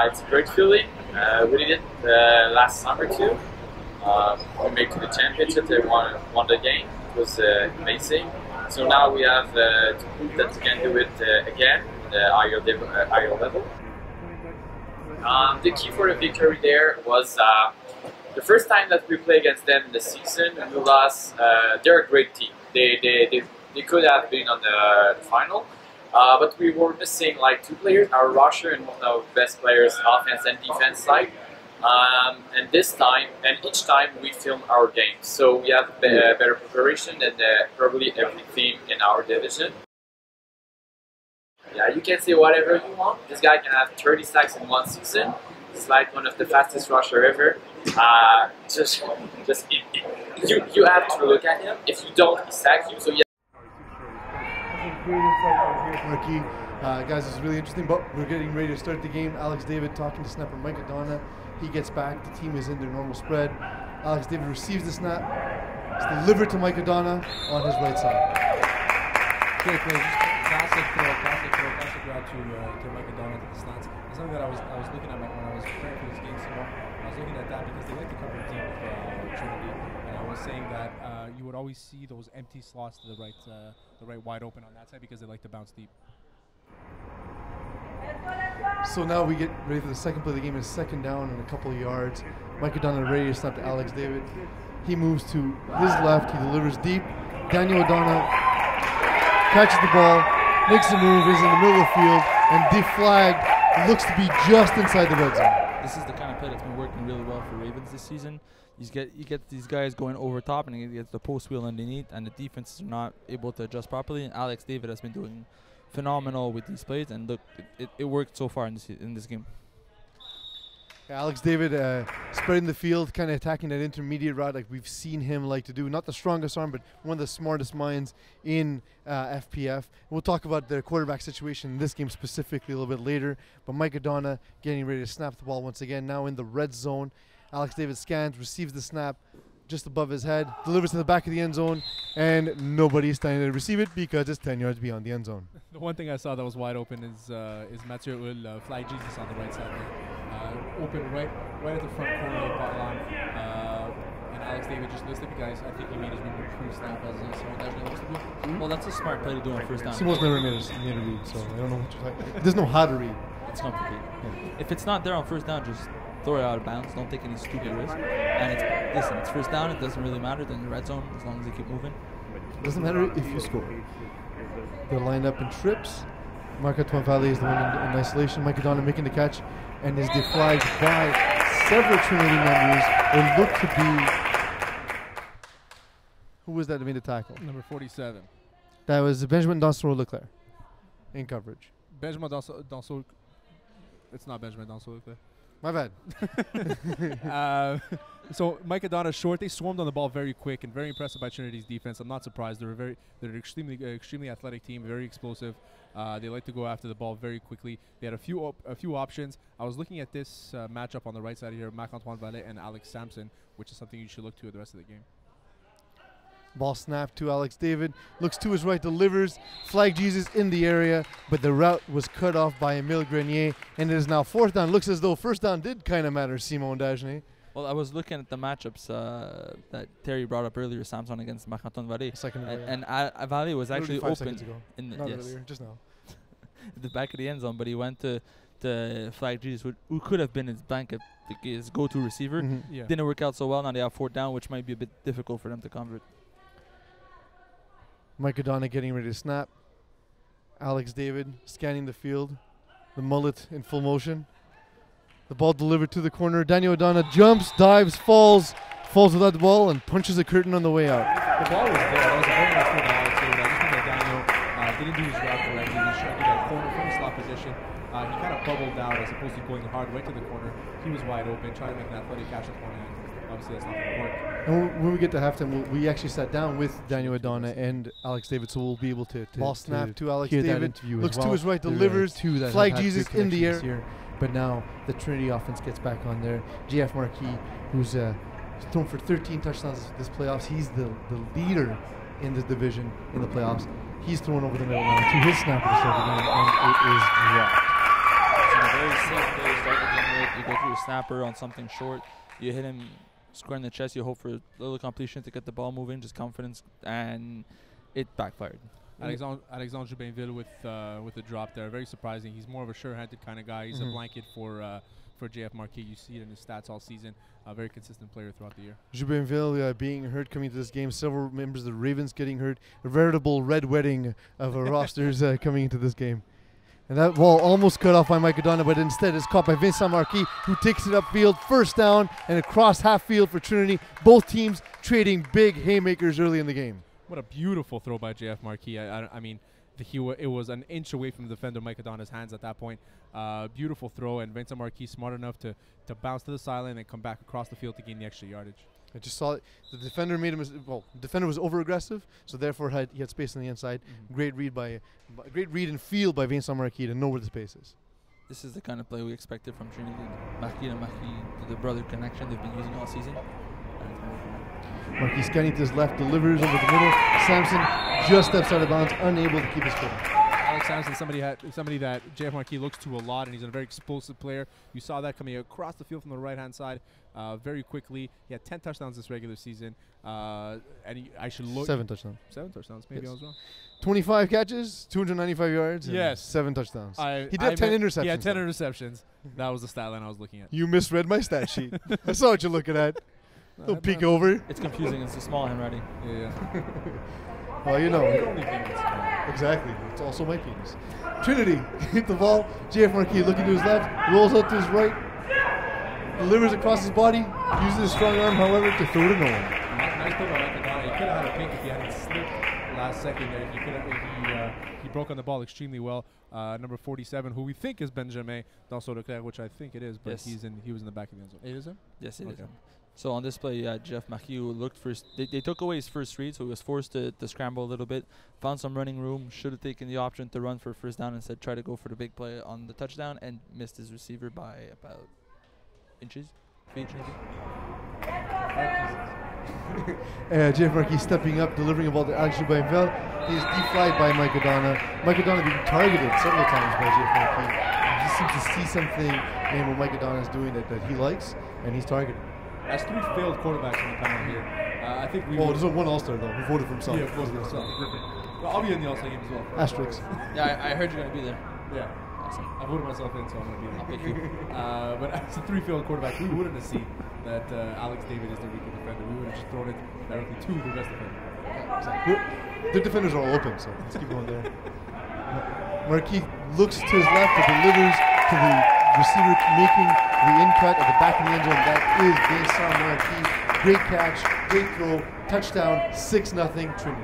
It's a great feeling. We did it last summer too. We made to the championship. They won the game. It was amazing. So now we have to prove that we can do it again at the higher level. The key for the victory there was the first time that we played against them in the season. We lost. They're a great team. They could have been on the final. But we were missing like 2 players, our rusher and one of our best players, offense and defense side. And this time, and each time we film our game. So we have better preparation than probably every team in our division. Yeah, you can say whatever you want. This guy can have 30 sacks in one season. It's like one of the fastest rusher ever. You have to look at him. If you don't, he sacks you. So yeah. Marquis, guys, it's really interesting, but we're getting ready to start the game. Alex David talking to snapper Mike Adona. He gets back. The team is in their normal spread. Alex David receives the snap. It's delivered to Mike Adona on his right side. Great play. Classic route to Mike Adona to the slants. It's something that I was looking at when I was preparing for this game, Simon. I was looking at that because they like to cover deep with Trinity, and I was saying that you would always see those empty slots to the right wide open on that side because they like to bounce deep. So now we get ready for the second play of the game. It's second down and a couple of yards. Mike O'Donnell ready to snap to Alex David. He moves to his left. He delivers deep. Daniel O'Donnell catches the ball, makes a move, is in the middle of the field, and deflagged. Looks to be just inside the red zone. This is the kind of play that's been working really well for Ravens this season. You get these guys going over top, and he gets the post wheel underneath, and the defense is not able to adjust properly. And Alex David has been doing phenomenal with these plays, and look, it worked so far in this game. Yeah, Alex David spreading the field, kind of attacking that intermediate route like we've seen him like to do. Not the strongest arm, but one of the smartest minds in FPF. We'll talk about the quarterback situation in this game specifically a little bit later, but Mike Adona getting ready to snap the ball once again, now in the red zone. Alex David scans, receives the snap just above his head, delivers to the back of the end zone, and nobody's standing to receive it because it's 10 yards beyond the end zone. The one thing I saw that was wide open is Mathieu will fly Jesus on the right side there. Open right at the front corner of Botlan. And Alex David just listed because I think he made his move pre-snap as Simon Dajna wants to do. Well, that's a smart play to do on first down. Simon's never made a read, so I don't know what you're talking. He doesn't know how to read. It's complicated. Yeah. If it's not there on first down, just throw it out of bounds. Don't take any stupid risk. And it's first down. It doesn't really matter. Then the red zone, as long as they keep moving. It doesn't matter if you score. They're lined up in trips. Marc-Antoine Vallée is the one in isolation. Mike Adona making the catch and is deflagged by several Trinity members. It looked to be... Who was that that made the tackle? Number 47. That was Benjamin Dansereau-Leclerc in coverage. Benjamin Dansereau... It's not Benjamin Dansereau-Leclerc. My bad. So Mike Adona short. They swarmed on the ball very quick and very impressive by Trinity's defense. I'm not surprised. They're an extremely athletic team, very explosive. They like to go after the ball very quickly. They had a few options. I was looking at this matchup on the right side here, Marc-Antoine Vallée and Alex Sampson, which is something you should look to at the rest of the game. Ball snap to Alex David. Looks to his right, delivers. Flag Jesus in the area, but the route was cut off by Emile Grenier, and it is now fourth down. Looks as though first down did kind of matter, Simon Dajna. Well, I was looking at the matchups that Terry brought up earlier, Samson against Marc-Antoine Vallée. And Vallée was actually open in the, Not earlier, just now. the back of the end zone, but he went to Flag Jesus, who could have been his go-to receiver. Mm-hmm. Yeah. Didn't work out so well. Now they have fourth down, which might be a bit difficult for them to convert. Mike Adona getting ready to snap. Alex David scanning the field. The mullet in full motion. The ball delivered to the corner. Daniel Adona jumps, dives, falls without the ball, and punches a curtain on the way out. The ball was there. That was a very nice move by Alex David. I just think that Daniel didn't do his route correctly. He was trying to get that corner from the slot position. He kind of bubbled out as opposed to going hard right to the corner. He was wide open, trying to make an athletic catch with one hand. Obviously, that's not going to work. And when we get to halftime, we actually sat down with Daniel Adona and Alex David, so we'll be able to ball snap to Alex David. Looks to his right, delivers. Flag Jesus in the air. But now the Trinity offense gets back on there. GF Marquis, who's thrown for 13 touchdowns this playoffs. He's the leader in this division in the playoffs. He's thrown over the middle now to his snapper to start the game, and it is dropped. It's a very safe play to start the game with. You go through your snapper on something short. You hit him square in the chest. You hope for a little completion to get the ball moving, just confidence, and it backfired. Alexandre Joubinville with the drop there. Very surprising. He's more of a sure-handed kind of guy. He's a blanket for JF Marquis. You see it in his stats all season. A very consistent player throughout the year. Joubinville being hurt coming to this game. Several members of the Ravens getting hurt. A veritable red wedding of rosters coming into this game. And that ball almost cut off by Mike Adana, but instead is caught by Vincent Marquis, who takes it upfield, first down, and across half field for Trinity. Both teams trading big haymakers early in the game. What a beautiful throw by JF Marquis. I mean, it was an inch away from the defender Mike Adana's hands at that point. Beautiful throw, and Vincent Marquis smart enough to bounce to the sideline and come back across the field to gain the extra yardage. I just saw it. The defender made him. Well, the defender was over aggressive, so therefore he had space on the inside. Great read and feel by Vincent Marquis to know where the space is. This is the kind of play we expected from Trinity. Marquis and the brother connection they've been using all season. Marquis scanning to his left, delivers over the middle. Samson just steps out of bounds, unable to keep his footing. Alex Samson, somebody that JF Marquis looks to a lot, and he's a very explosive player. You saw that coming across the field from the right-hand side very quickly. He had 10 touchdowns this regular season. And I should look. 7 touchdowns. 7 touchdowns. Maybe I was wrong. 25 catches, 295 yards. Yes. 7 touchdowns. He did have 10 interceptions. He had 10 interceptions. That was the stat line I was looking at. You misread my stat sheet. I saw what you're looking at. Don't peek over. It's confusing. It's a small handwriting. Yeah. Well, you know. Exactly. It's also my penis. Trinity hit the ball. JF Marquis looking to his left, rolls out to his right, delivers across his body, uses his strong arm, however, to throw to no one. Nice thing about Mike Adana. He could have had a pick if he hadn't slipped last second there. He broke on the ball extremely well. Number 47, who we think is Benjamin Danso-Leclerc, which I think it is, but yes. He was in the back of the end zone. It is him? Yes, it is him. So on this play, Jeff Marquis looked first. They took away his first read, so he was forced to scramble a little bit. Found some running room. Should have taken the option to run for first down. Instead, try to go for the big play on the touchdown and missed his receiver by about feet maybe. Jeff Marquis stepping up, delivering a ball to Alex Joubinville. He is deflagged by Mike Adana. Mike Adana being targeted several times by Jeff Marquis. He seems to see something in what Mike Adana is doing that he likes, and he's targeted. That's 3 failed quarterbacks on the panel here. I think we. Oh, there's one All-Star though who voted for himself. Yeah, voted for himself. Well, I'll be in the All-Star game as well. Asterisks. Yeah, I heard you're gonna be there. Yeah. Awesome. I voted myself in, so I'm gonna be there. I'll pick you. But as a 3 failed quarterback, we wouldn't have seen that Alex David is the weaker defender. We would have just thrown it directly to the best defender. The defenders are all open, so let's keep going there. Marquis looks to his left and delivers to the receiver making the in cut at the back of the end zone. That is Vincent Marquis. Great catch, great throw, touchdown, 6-0 Trinity.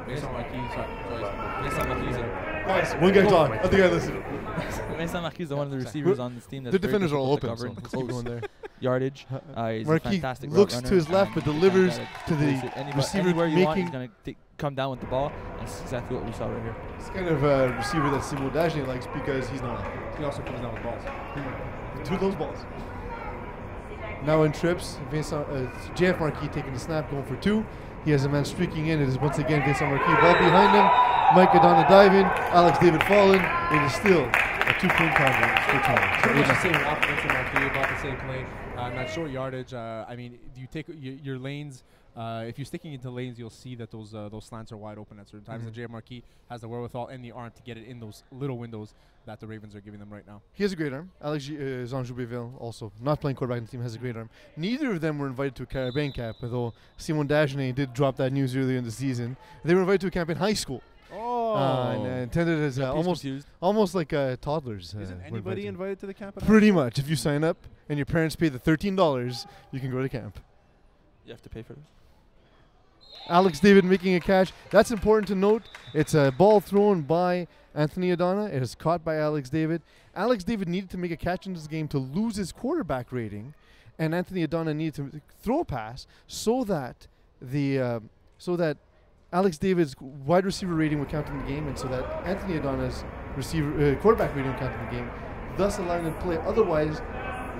Vincent Marquis, Vincent Marquis. Guys, one guy talk, other guy listen. Vincent Marquis is one of the receivers on this team. That's the defenders are all open, cover so let's keep going there. Yardage. He's Marquis a fantastic looks route to his left, but delivers to the receiver anywhere you want. He's making. gonna come down with the ball. That's exactly what we saw right here. It's kind of a receiver that Simon Dajne likes because he's not. he also comes down with balls. 2 of those balls. Now in trips, JF Marquis taking the snap, going for 2. He has a man streaking in. It is once again Vincent Marquis. Ball behind him. Mike Adana diving. Alex David falling. It is still a 2-point conversion for Trinity. Pretty much the same offense in Marquis, about the same play. That short yardage. I mean, do you take your lanes? If you're sticking into lanes, you'll see that those slants are wide open at certain times. And J. Marquis has the wherewithal and the arm to get it in those little windows that the Ravens are giving them right now. He has a great arm. Alex Joubinville, also not playing quarterback on the team, has a great arm. Neither of them were invited to a Carabin camp, although Simon Dajne did drop that news earlier in the season. They were invited to a camp in high school. Oh. And intended as almost like toddlers. Isn't anybody invited to the camp? Pretty much. If you sign up and your parents pay the $13, you can go to camp. You have to pay for this. Alex David making a catch. That's important to note. It's a ball thrown by Anthony Adana. It is caught by Alex David. Alex David needed to make a catch in this game to lose his quarterback rating, and Anthony Adana needed to throw a pass so that Alex David's wide receiver rating would count in the game, and so that Anthony Adana's quarterback rating would count in the game, thus allowing them to play. Otherwise,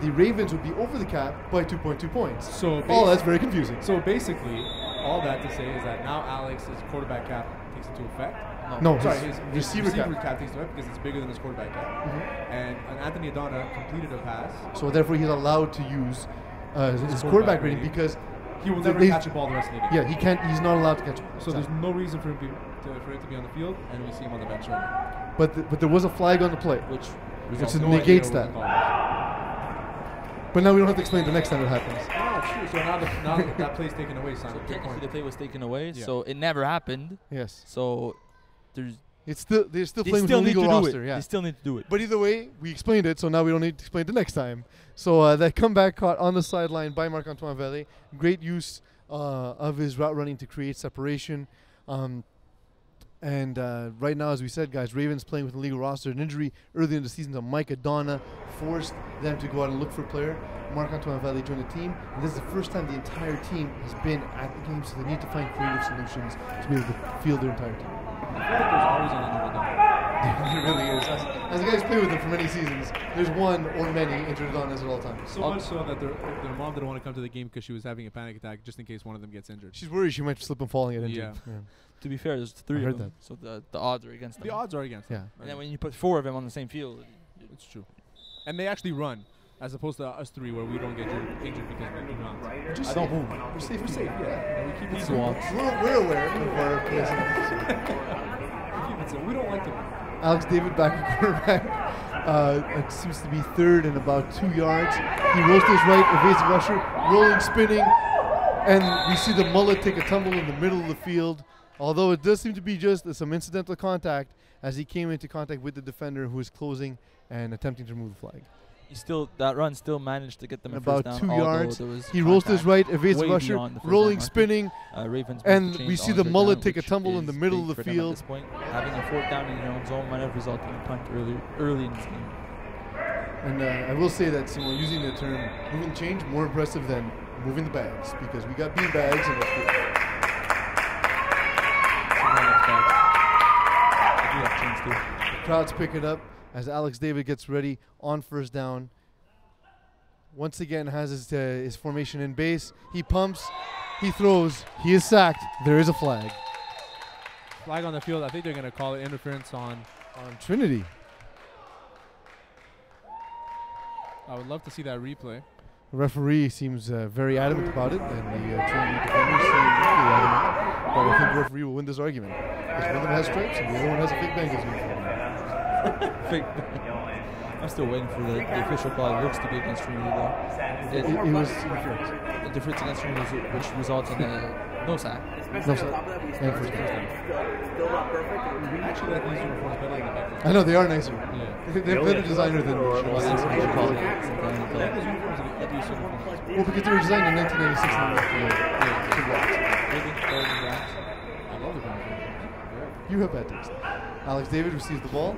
the Ravens would be over the cap by 2.2 points. So that's very confusing. So basically, all that to say is that now Alex's quarterback cap takes into effect. No, sorry, his his receiver cap takes into effect because it's bigger than his quarterback cap. And Anthony Adona completed a pass. So therefore, he's allowed to use his quarterback rating because he will never catch a ball the rest of the game. Yeah, he can't. He's not allowed to catch a ball. So there's no reason for him to be on the field, and we see him on the bench right now. But there was a flag on the play, which negates that. But now we don't have to explain the next time it happens. True. So now that play's taken away, Simon. So technically the play was taken away, so it never happened. Yes. So they're still playing with the legal roster. Yeah. They still need to do it. But either way, we explained it, so now we don't need to explain it the next time. So that comeback caught on the sideline by Marc-Antoine Vallée. Great use of his route running to create separation. And right now, as we said, guys, Ravens playing with the legal roster. An injury early in the season to Mike Adona forced them to go out and look for a player. Marc-Antoine Vallée joined the team, and this is the first time the entire team has been at the game, so they need to find creative solutions to be able to field their entire team. I feel like there's always an injured Adona. There really is. As the guys play with him for many seasons, there's one or many injured Adonas at all times. So much so that their mom didn't want to come to the game because she was having a panic attack just in case one of them gets injured. She's worried she might slip and fall and get injured. Yeah. To be fair, there's 3 of them, so the odds are against them. The odds are against them. And then when you put 4 of them on the same field, it's true. And they actually run, as opposed to us 3 where we don't get injured because we do not. I don't move. We're safe. We're safe. Yeah. We keep it simple. We're aware of our place. We keep it simple. We don't like to. Alex David back at quarterback. It seems to be third and about 2 yards. He rolls to his right, evasive rusher, rolling, spinning, and we see the mullet take a tumble in the middle of the field. Although it does seem to be just some incidental contact as he came into contact with the defender who was closing and attempting to remove the flag. That run still managed to get them about first down, 2 yards. He rolls to his right, evasive rusher, rolling, spinning, and we see the mullet take a tumble in the middle of the field. At this point, having a 4th down in your own zone might have resulted in a punt early in this game. And I will say that Simon, using the term moving the change, more impressive than moving the bags, because we got bean bags and that's good. The crowd's picking up as Alex David gets ready on first down. Once again has his formation in base. He pumps, he throws, he is sacked. There is a flag. Flag on the field. I think they're going to call it interference on Trinity. I would love to see that replay. The referee seems very adamant about it, and the Trinity defenders seem equally adamant. But I think the referee will win this argument. Because one of them has stripes and the other one has a fake Bengals uniform. I'm still waiting for the official call. It looks to be against Trinity, though. It was interference. Interference against Trinity, which results in a no sack. No sack. And first down. Actually, like these uniforms better than the Bengals. I know, they are nicer. Yeah. They're better designer than the Bengals uniforms are these uniforms. Well, because they were designed in 1996. I love the Bengals uniforms. You have bad taste. Alex David receives the ball,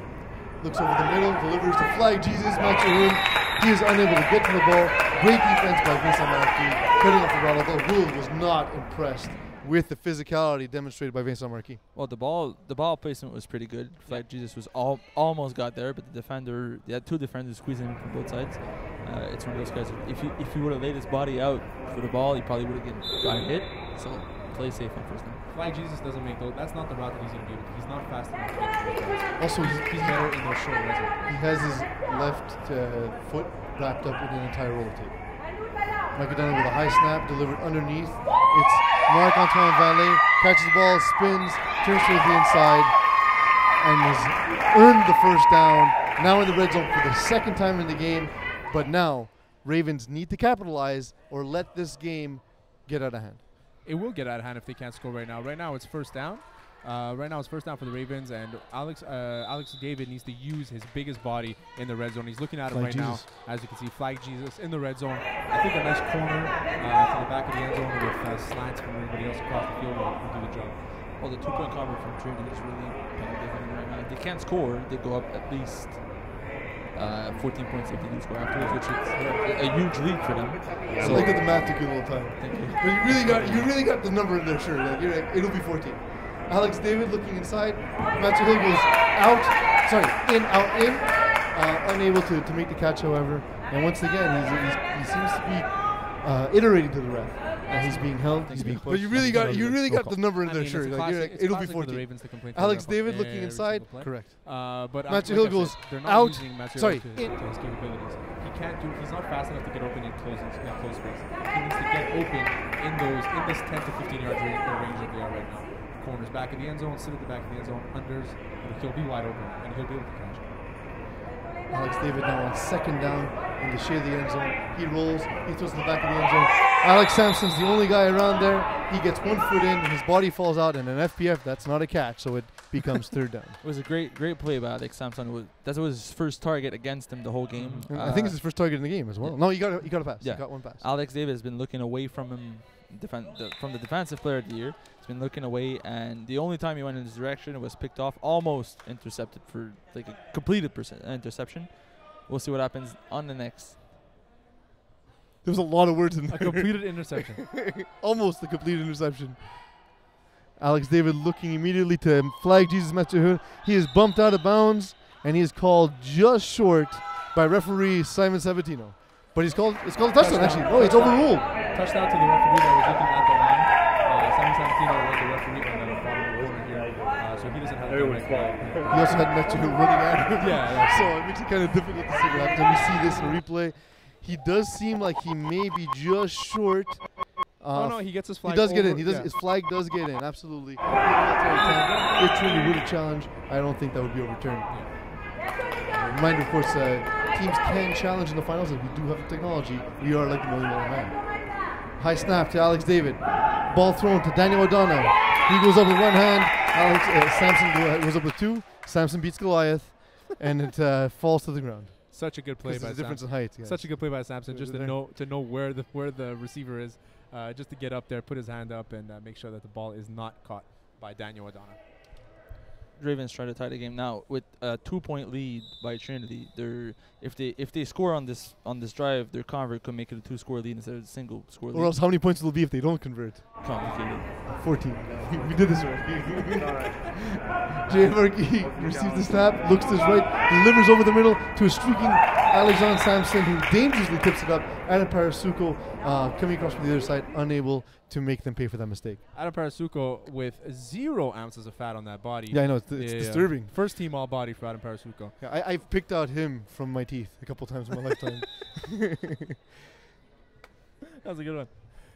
looks over the middle, delivers to Flag Jesus, matches room. He is unable to get to the ball. Great defense by Vincent Marquis, cutting off the ball, although Gould was not impressed with the physicality demonstrated by Vincent Marquis. Well, the ball placement was pretty good. Flag Jesus was almost got there, but they had 2 defenders squeezing him from both sides. It's one of those guys. If he would have laid his body out for the ball, he probably would have gotten hit. So play safe on first down. Flag Jesus doesn't make those. That's not the route that he's going to be able to. He's not fast enough. Also, he's better in those short routes. He has his left foot wrapped up in an entire roll of tape. Mike Adona with a high snap delivered underneath. It's Marc-Antoine Vallée, catches the ball, spins, turns to the inside, and has earned the first down. Now in the red zone for the 2nd time in the game, but now Ravens need to capitalize or let this game get out of hand. It will get out of hand if they can't score right now. Right now it's first down. Right now it's first down for the Ravens, and Alex David needs to use his biggest body in the red zone. He's looking at him right now. As you can see, Flag Jesus in the red zone. I think a nice corner to the back of the end zone with slants from everybody else across the field will do the job. Well, the 2-point convert from Trinity is really different right now. If they can't score, they go up at least 14 points if they do score afterwards, which is a huge lead for them. So I like that the math took you a little time. Thank you. But you really got the number in there, sure. Like, you're like, it'll be 14. Alex David looking inside. Matthew Hill goes in, unable to make the catch, however. And once again, he seems to be iterating to the ref. he's being held. He's being. But you really got the number in there, sure. It'll be 14. The Ravens to complain Alex David looking inside. Correct. But Matthew Hill goes they're not out. using Matthew Sorry. Hill to his capabilities. He's not fast enough to get open in close space. He needs to get open in this 10 to 15 yard range that they are right now. Corners back in the end zone, sit at the back of the end zone, unders, and he'll be wide open, and he'll be able to catch it. Alex David now on second down in the shade of the end zone. He rolls, he throws in the back of the end zone. Alex Sampson's the only guy around there. He gets 1 foot in, his body falls out, and an FPF, that's not a catch, so it becomes third down. It was a great play by Alex Sampson. That was his first target against him the whole game. I think it's his first target in the game as well. Yeah. No, he got a pass. Yeah. He got one pass. Alex David has been looking away from him, from the defensive player of the year. He's been looking away, and the only time he went in his direction, it was picked off, almost intercepted for like a completed interception. We'll see what happens on the next. There was a lot of words in there. A completed interception. Almost a complete interception. Alex David looking immediately to flag Jesus Matsuhun. He is bumped out of bounds, and he is called just short by referee Simon Sabatino. But it's called a touchdown, actually. Oh, it's overruled. Touchdown to the referee that was looking at the line. Simon Sabatino was the referee on the bottom corner here, so he doesn't have direct line. He also had Matsuhun running at him. Yeah. So it makes it kind of difficult to see what happens. When we see this in replay, he does seem like he may be just short. Oh no, he gets his flag. He does get in. Yeah. His flag does get in. Absolutely. If Trinity would have challenged, I don't think that would be overturned. Reminder, of course, teams can challenge in the finals, and we do have the technology. We are like the $1 Million Man. High snap to Alex David. Ball thrown to Daniel O'Donnell. He goes up with one hand. Samson goes up with two. Samson beats Goliath, and it falls to the ground. Such a good play by There's a difference in height. Guys. Such a good play by Samson, just to know where the receiver is, just to get up there, put his hand up, and make sure that the ball is not caught by Daniel O'Donnell. Ravens try to tie the game now with a 2-point lead by Trinity. If they score on this drive, their convert could make it a 2-score lead instead of a single score lead. Or else, how many points will it be if they don't convert? Complicated. 14. We did this right. JFRK receives the snap, looks to his right, delivers over the middle to a streaking Alexander Sampson, who dangerously tips it up. Adam Parasuco coming across from the other side, unable to make them pay for that mistake. Adam Parasuco with 0 ounces of fat on that body. Yeah, I know. It's disturbing. First team all body for Adam Parasuco. Yeah, I've picked out him from my teeth a couple times in my lifetime. That was a good one.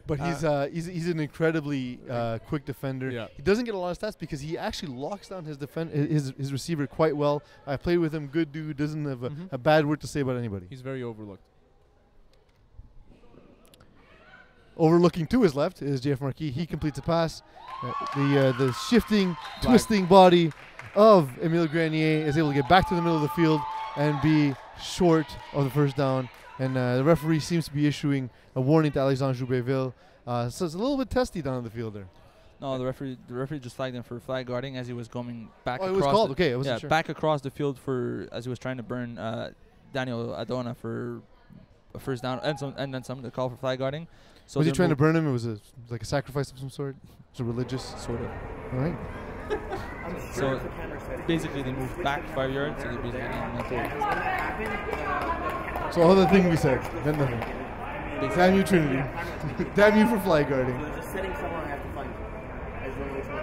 But he's an incredibly quick defender. Yeah. He doesn't get a lot of stats because he actually locks down his receiver quite well. I played with him, good dude, doesn't have a bad word to say about anybody. He's very overlooked. Overlooking to his left is JF Marquis. He completes a pass. The shifting, twisting body of Emile Grenier is able to get back to the middle of the field and be short of the first down. And the referee seems to be issuing a warning to Alexandre Joubert-Ville. So it's a little bit testy down on the field there. No, the referee just flagged him for flag guarding as he was going back across. Oh, it was called. Okay, I wasn't sure. Back across the field as he was trying to burn Daniel Adona for a first down and then some to call for flag guarding. So was he trying to burn him? It was like a sacrifice of some sort? It's a religious sort of. All right. So basically they moved back 5 yards. So they basically So all the thing we said, then nothing. Damn you, Trinity. Damn you for flag guarding. Just setting someone I have to find.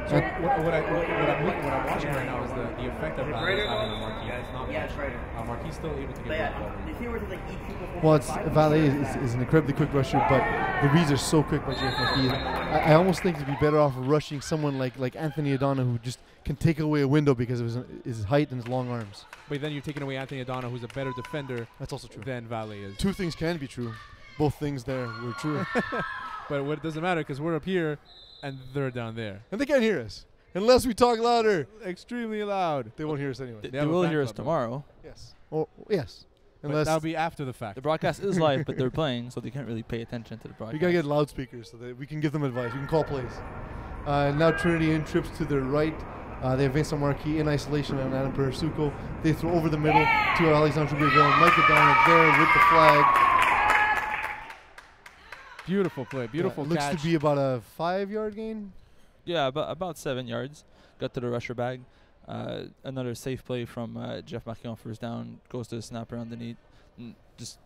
So what I'm watching right now is the effect that Valet is having on Marquis. It's not much. Marquis still able to get the ball. If he were to like eat people, well, Valet is an incredibly quick rusher, but the reads are so quick by JF Marquis. I almost think he'd be better off rushing someone like Anthony Adona, who just can take away a window because of his height and his long arms. But then you're taking away Anthony Adona, who's a better defender. That's also true. Than Valet is. Two things can be true. Both things there were true. But it doesn't matter because we're up here and they're down there. And they can't hear us. Unless we talk louder. Extremely loud. They won't hear us anyway. They will hear us tomorrow. Yes. Oh, yes. Unless that'll be after the fact. The broadcast is live, but they're playing, so they can't really pay attention to the broadcast. We gotta get loudspeakers so that we can give them advice. We can call plays. Now Trinity in trips to their right. They have Vincent Marquis in isolation on Adam Parasuco. They throw over the middle to Alexandre Joubert-Ville. Micah Donald there with the flag. Beautiful play. Beautiful catch. Looks to be about a 5-yard gain. Yeah, about 7 yards. Got to the rusher bag. Another safe play from Jeff Marquis on first down. Goes to the snapper underneath. just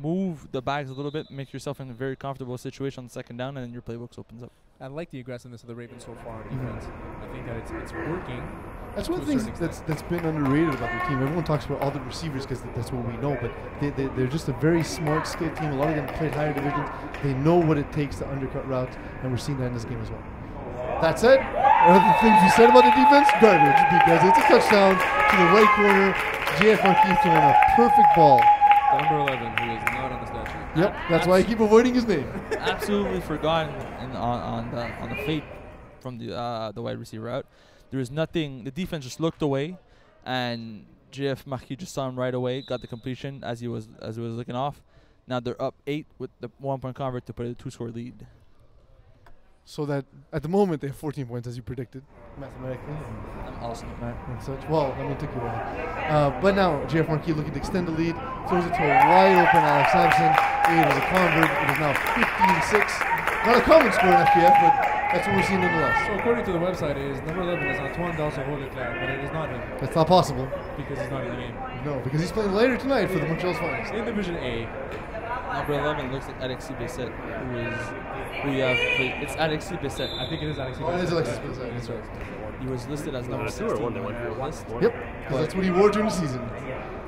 move the bags a little bit, make yourself in a very comfortable situation on the second down, and then your playbooks opens up. I like the aggressiveness of the Ravens so far on defense. I think that it's working. That's one of the things that's been underrated about their team. Everyone talks about all the receivers because that's what we know, but they're just a very smart, skilled team. A lot of them played higher divisions. They know what it takes to undercut routes, and we're seeing that in this game as well. That said, one of the things you said about the defense, garbage, because it's a touchdown to the right corner. JF Marquis throwing a perfect ball. Number 11, who is not on the stat sheet. Yep, that's why I keep avoiding his name. Absolutely forgotten on the fade from the wide receiver out. There was nothing. The defense just looked away, and JF Marquis just saw him right away. Got the completion as he was looking off. Now they're up 8 with the 1-point convert to put a 2-score lead. So that at the moment they have 14 points as you predicted, mathematically. I'm also not. And such. Well, I mean, it took you a while. But now JF Marquis looking to extend the lead, throws it to a wide open Alex Sampson. It is a convert. It is now 15-6. Not a common score in FPF, but that's what we're seeing nonetheless. So according to the website, is number 11 is Antoine Dalson-Holeclair, but it is not him That's not possible. because he's not in the game. No, because he's playing later tonight for the Montreal's finest. In Division A, Number 11 looks like Alexis Bessette, who you have played. It's Alexis Bessette. I think it is Alexis. Oh, it is Alexis Bessette. That's right. He was listed as number 16 on your list. Yep, because that's what he wore during the season.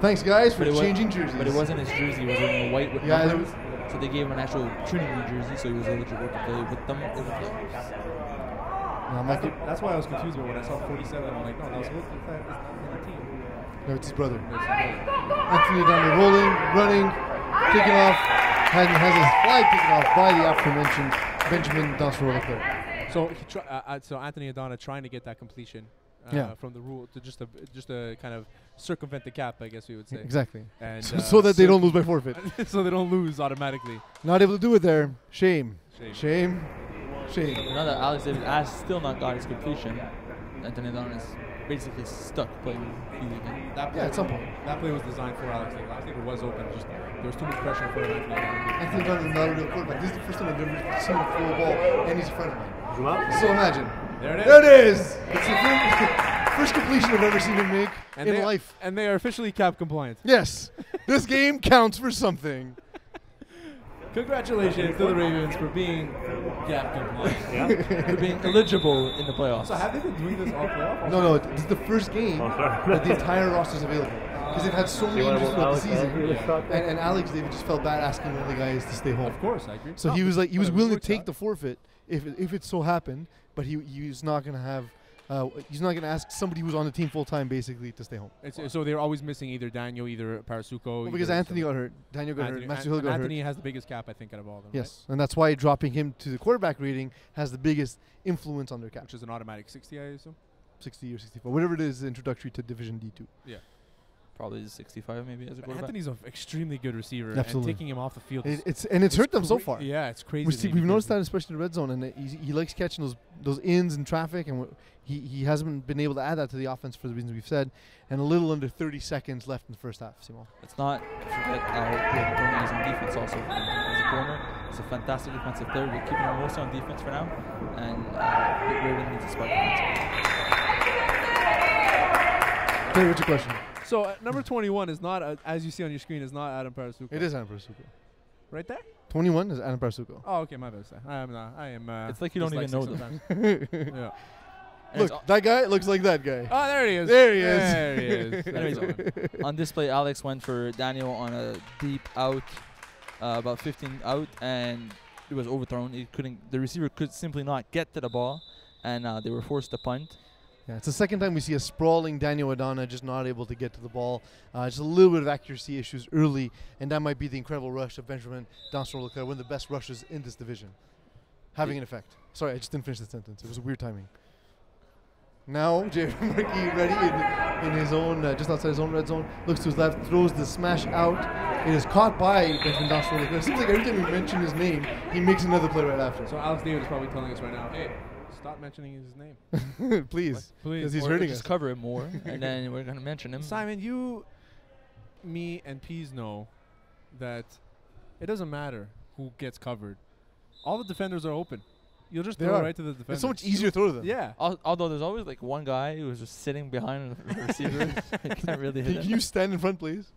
Thanks, guys, for But changing jerseys. But it wasn't his jersey. He was wearing a white with Yeah, numbers. So they gave him an actual Trinity jersey, so he was eligible to play with them in the playoffs. That's why I was confused when I saw 47. I'm like, no, that was Holeclair is not on the team. No, it's his brother. No, it's not. Anthony Donner rolling, running, taking off, has his flag taken off by the aforementioned Benjamin Dansler. So so Anthony Adana trying to get that completion from the rule to just to kind of circumvent the cap, I guess we would say. Exactly. And so that they don't lose by forfeit. so they don't lose automatically. Not able to do it there. Shame. Shame. Now that Alex David has still not got his completion, Anthony Don is basically stuck playing field again. At some point. That play was designed for Alex David. Alex David was open. Just there was too much pressure for Anthony Adana. Anthony Donner is not a real quarterback. This is the first time I've ever seen him throw a ball, and he's in front of me. So imagine. There it is. There it is. It's the first completion I've ever seen him make in life. And they are officially cap compliant. Yes. This game counts for something. Congratulations to the Ravens for being cap compliant. For being eligible in the playoffs. So have they been doing this all playoff? No, this is the first game that the entire roster is available. Because they've had so many injuries throughout the season. And Alex David just felt bad asking one of the guys to stay home. Of course, I agree. So he was willing to take the forfeit if it so happened, but he was not going to have he's not going to ask somebody who's on the team full time basically to stay home. So they're always missing either Daniel, either Parasuco. Well, because Anthony got hurt, Daniel got hurt, Matthew Hill got Anthony hurt. has the biggest cap, I think, out of all of them. Yes, and that's why dropping him to the quarterback rating has the biggest influence on their cap. Which is an automatic 60, I assume. 60 or 64, whatever it is, introductory to Division D2. Yeah. Probably 65 maybe as a quarterback. Anthony's an extremely good receiver. Absolutely. And taking him off the field. It's hurt them so far. Yeah, it's crazy. We've noticed that especially in the red zone, and he likes catching those ins in traffic, and he hasn't been able to add that to the offense for the reasons we've said. And a little under 30 seconds left in the first half, Simon. Let's not forget how Tony is on defense also. As a corner, he's a fantastic defensive player. We're keeping him mostly on defense for now, and Raven needs to spark defense. Okay, what's your question? So number 21 is not, as you see on your screen, is not Adam Parasuco. It is Adam Parasuco. Right there? 21 is Adam Parasuco. Oh, okay, my bad. I am. It's like you don't even know them. Yeah. Look, that guy looks like that guy. Oh, there he is. There he is. There he is. Anyways, on this play, Alex went for Daniel on a deep out, about 15 out, and it was overthrown. The receiver could simply not get to the ball, and they were forced to punt. Yeah, it's the second time we see a sprawling Daniel Adana just not able to get to the ball. Just a little bit of accuracy issues early, and that might be the incredible rush of Benjamin Dansler-Leclerc, one of the best rushers in this division, having an effect. Sorry, I just didn't finish the sentence. It was weird timing. Now, J.F. Marquis ready in his own, just outside his own red zone, looks to his left, throws the smash out. It is caught by Benjamin Dansler-Leclerc. It seems like every time we mention his name, he makes another play right after. So Alex David is probably telling us right now, hey, stop mentioning his name. Please. Because he's Or hurting just us. cover it more, and then we're going to mention him. Simon, you, me, and Pease know that it doesn't matter who gets covered. All the defenders are open. You'll just throw right to the defender. It's so much easier to throw to them. Yeah. Although there's always like one guy who's just sitting behind the receiver. I can't really hit Can him. you stand in front, please?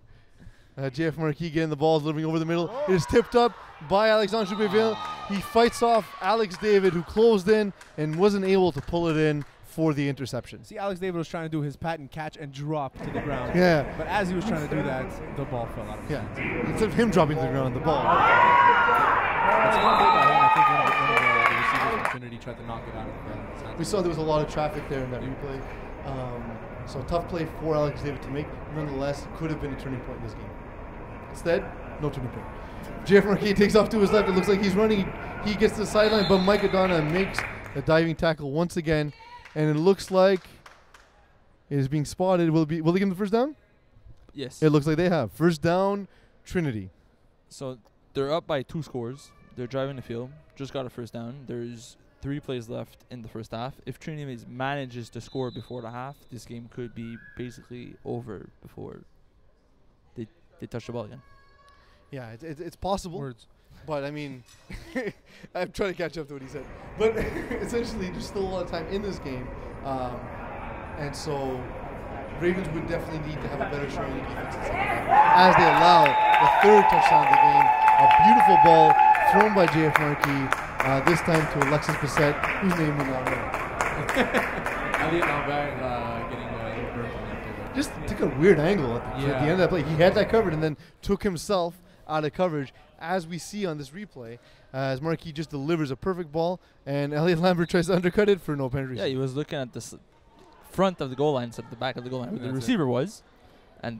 JF Marquis getting the ball, delivering over the middle. It is tipped up by Alexandre Joubert-Ville. He fights off Alex David, who closed in and wasn't able to pull it in for the interception. See, Alex David was trying to do his patent catch and drop to the ground. Yeah. But as he was trying to do that, the ball fell out of his hands. Instead of him dropping to the ground, the ball. That's one big by him. I think one of the receivers from Trinity tried to knock it out of his hands. We saw there was a lot of traffic there in that replay. So tough play for Alex David to make. Nonetheless, could have been a turning point in this game. Instead, no turning point. JF Marquis takes off to his left. It looks like he's running. He gets to the sideline, but Mike Adana makes a diving tackle once again. And it looks like it is being spotted. Will they give him the first down? Yes. It looks like they have. First down, Trinity. So they're up by 2 scores. They're driving the field. Just got a first down. There's 3 plays left in the first half. If Trinity manages to score before the half, this game could be basically over before they touch the ball again. Yeah, it's possible. Words. But, I mean, I'm trying to catch up to what he said. But essentially, there's still a lot of time in this game. And so Ravens would definitely need to have a better showing in defense as they allow the 3rd touchdown of the game. A beautiful ball thrown by JF Marquis, this time to Alexis Bissett, whose name we now know. Elliot Albert getting a little burn on that. Just took a weird angle at the end of that play. He had that covered and then took himself out of coverage, as we see on this replay, as Marquis just delivers a perfect ball, and Elliot Lambert tries to undercut it for no penalty. Yeah, he was looking at the front of the goal line instead of the back of the goal line, where the receiver was, and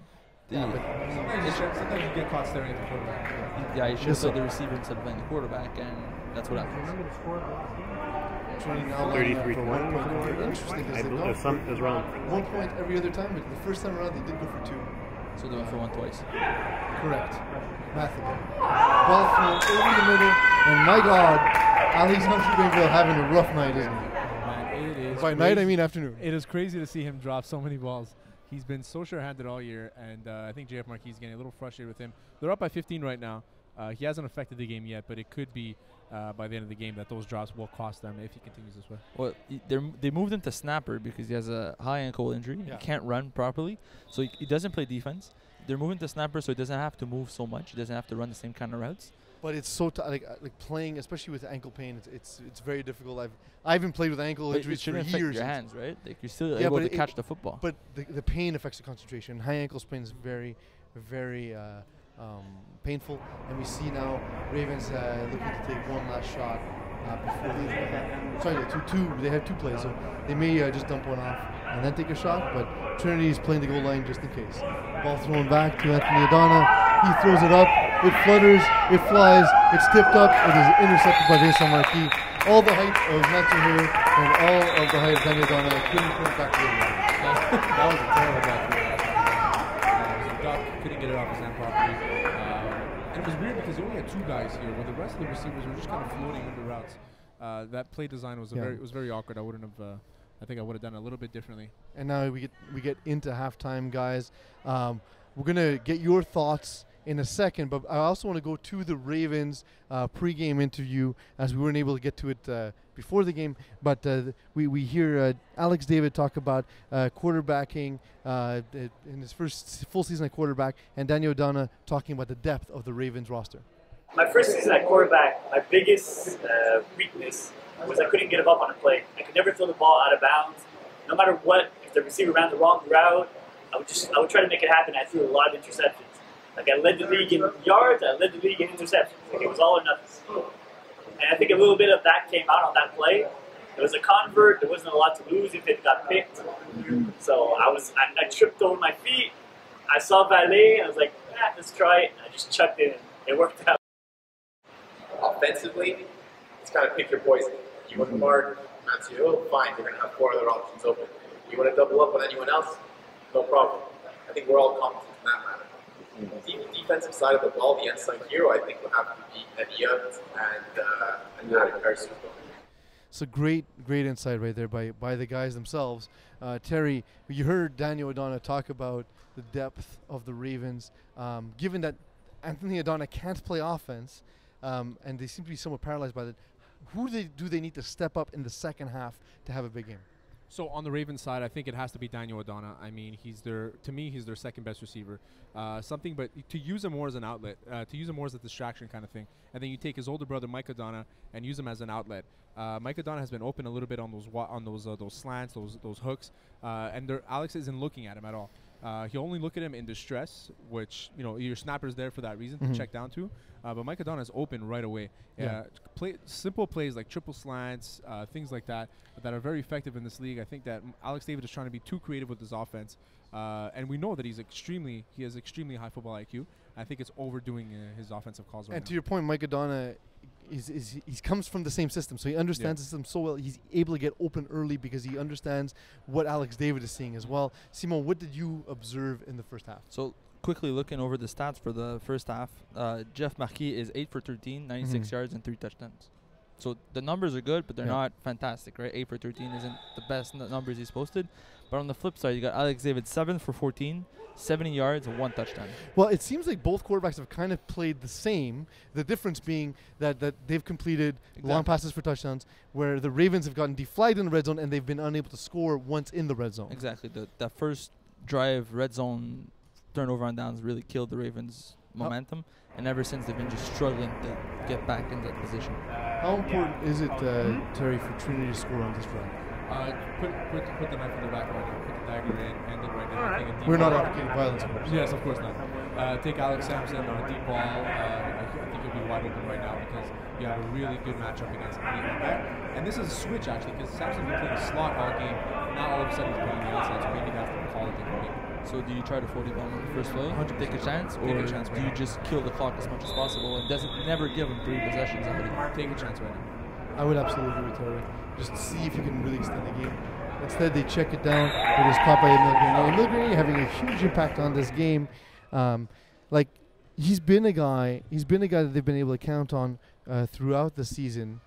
sometimes you get caught staring at the quarterback. Yeah, he should have played the receiver instead of playing the quarterback, and that's what happens. 33-20. Interesting. It was wrong. 1 point every other time, but the first time around they did go for 2. So they went for 1 twice. Correct. Mathematically. Ball thrown over the middle, and my God, Alexandre Joubert-Ville having a rough night, isn't he? Man, it is By night, I mean afternoon. It is crazy to see him drop so many balls. He's been so sure-handed all year, and I think JF Marquis is getting a little frustrated with him. They're up by 15 right now. He hasn't affected the game yet, but it could be by the end of the game that those drops will cost them if he continues this way. Well, they moved him to snapper because he has a high ankle injury. Yeah. He can't run properly, so he doesn't play defense. They're moving to snapper, so he doesn't have to move so much. He doesn't have to run the same kind of routes. But it's so like playing, especially with ankle pain. It's very difficult. I haven't played with ankle injuries for affect years. your hands, right? Like you're still able to catch the football. But the pain affects the concentration. High ankle sprain is very, very painful. And we see now Ravens looking to take one last shot before they have 2 plays, so they may just dump one off and then take a shot. But Trinity is playing the goal line just in case. Ball thrown back to Anthony Adana. He throws it up. It flutters. It flies. It's tipped up. It is intercepted by Vincent Marquis. All the height of Matthew here and all of the height of Anthony Adana couldn't put it back to the line. That was a terrible ball. Doc couldn't get it off his hand properly. And it was weird because he only had 2 guys here, where the rest of the receivers were just kind of floating under routes. That play design was very awkward. I think I would have done it a little bit differently. And now we get into halftime, guys. We're gonna get your thoughts in a second, but I also want to go to the Ravens pregame interview, as we weren't able to get to it before the game. But we hear Alex David talk about quarterbacking in his first full season at quarterback, and Daniel Adana talking about the depth of the Ravens roster. My first season at quarterback, my biggest weakness was I couldn't get him up on a play. I could never throw the ball out of bounds. No matter what, if the receiver ran the wrong route, I would try to make it happen. I threw a lot of interceptions. Like I led the league in yards, I led the league in interceptions. Like it was all or nothing. And I think a little bit of that came out on that play. It was a convert. There wasn't a lot to lose if it got picked. So I tripped over my feet. I saw Valet, and I was like, let's try it. And I just chucked it, and it worked out. Offensively, it's kind of pick your poison. You want to mark Matthew, fine, you're going to have 4 other options open. You want to double up on anyone else? No problem. I think we're all competent in that matter. The defensive side of the ball, the unsung hero, I think will have to be Elliott and Adam Harrison. So great insight right there by the guys themselves. Terry, you heard Daniel Adana talk about the depth of the Ravens. Given that Anthony Adana can't play offense, and they seem to be somewhat paralyzed by that, who do they need to step up in the second half to have a big game? So on the Ravens side, I think it has to be Daniel Adana. I mean, to me, he's their second best receiver. But to use him more as an outlet, to use him more as a distraction kind of thing. And then you take his older brother Mike Adana and use him as an outlet. Mike Adana has been open a little bit on those slants, those hooks, and Alex isn't looking at him at all. He'll only look at him in distress, which, your snapper's there for that reason to check down to. But Mike Adana is open right away. Simple plays like triple slants, things like that are very effective in this league. I think that Alex David is trying to be too creative with his offense. And we know that he has extremely high football IQ. I think it's overdoing his offensive calls right now. And to your point, Mike Adana he comes from the same system, so he understands the system so well. He's able to get open early because he understands what Alex David is seeing as well. Simon, what did you observe in the first half? So quickly looking over the stats for the first half, Jeff Marquis is 8 for 13, 96 yards and 3 touchdowns. So the numbers are good, but they're not fantastic, right? 8 for 13 isn't the best numbers he's posted. But on the flip side, you got Alex David 7 for 14, 70 yards and 1 touchdown. Well, it seems like both quarterbacks have kind of played the same. The difference being that they've completed long passes for touchdowns, where the Ravens have gotten deflagged in the red zone and they've been unable to score once in the red zone. Exactly. That first drive, red zone turnover on downs really killed the Ravens' momentum. And ever since, they've been just struggling to get back in that position. How important is it, Terry, for Trinity to score on this drive? Put the knife in the back right now. Put the dagger in, end it right now. We're not advocating violence, of course. Yes, of course not. Take Alex Sampson on a deep ball. I think he'll be wide open right now because you have a really good matchup against me. And this is a switch, actually, because Sampson's been playing slot all game. Now all of a sudden he's playing the outside, so maybe that's the call that they can make. So do you try to 40 bomb on the first play, take a chance, or do you just kill the clock as much as possible and never give him 3 possessions already? Take a chance right now. I would absolutely agree with Terry. Just see if you can really extend the game. Instead, they check it down. It is caught by Emil Grenier. Emil Grenier having a huge impact on this game. He's been a guy that they've been able to count on throughout the season.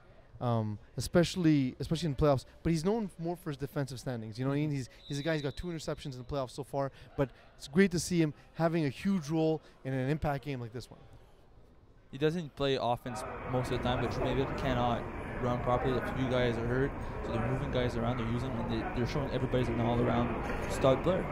Especially in playoffs, but he's known more for his defensive standings. You know what I mean? He's a guy who's got 2 interceptions in the playoffs so far, but it's great to see him having a huge role in an impact game like this one. He doesn't play offense most of the time, but maybe cannot run properly. A few guys are hurt, so they're moving guys around. They're using them, and they're showing everybody's an all-around stud player.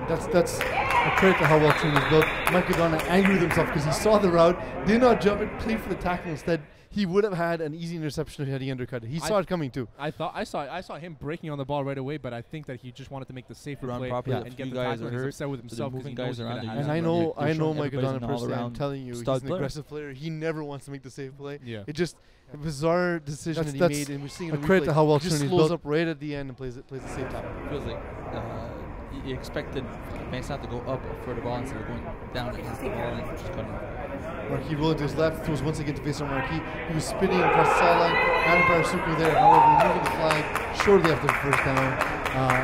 That's a credit to how well Trinity's built. Mike Adana angry with himself because he saw the route, did not jump it, played for the tackle instead. He would have had an easy interception had he undercut it. He saw it coming too. I saw him breaking on the ball right away, but I think that he just wanted to make the safer play and get the tackle. He's upset with himself because he knows guys around. And I know Mike Adana personally. I'm telling you, he's an aggressive player. He never wants to make the safe play. Yeah. It just a bizarre decision that he made, and we're seeing a credit to how well Trinity slows up right at the end and plays the safe tackle. It feels like he expected Vincent to go up for the ball instead of going down against the ball and just cutting off. Marquis rolling to his left, throws once again to face on Marquis. He was spinning across the sideline. Adam Parasuku there, however, removing the flag shortly after the first down,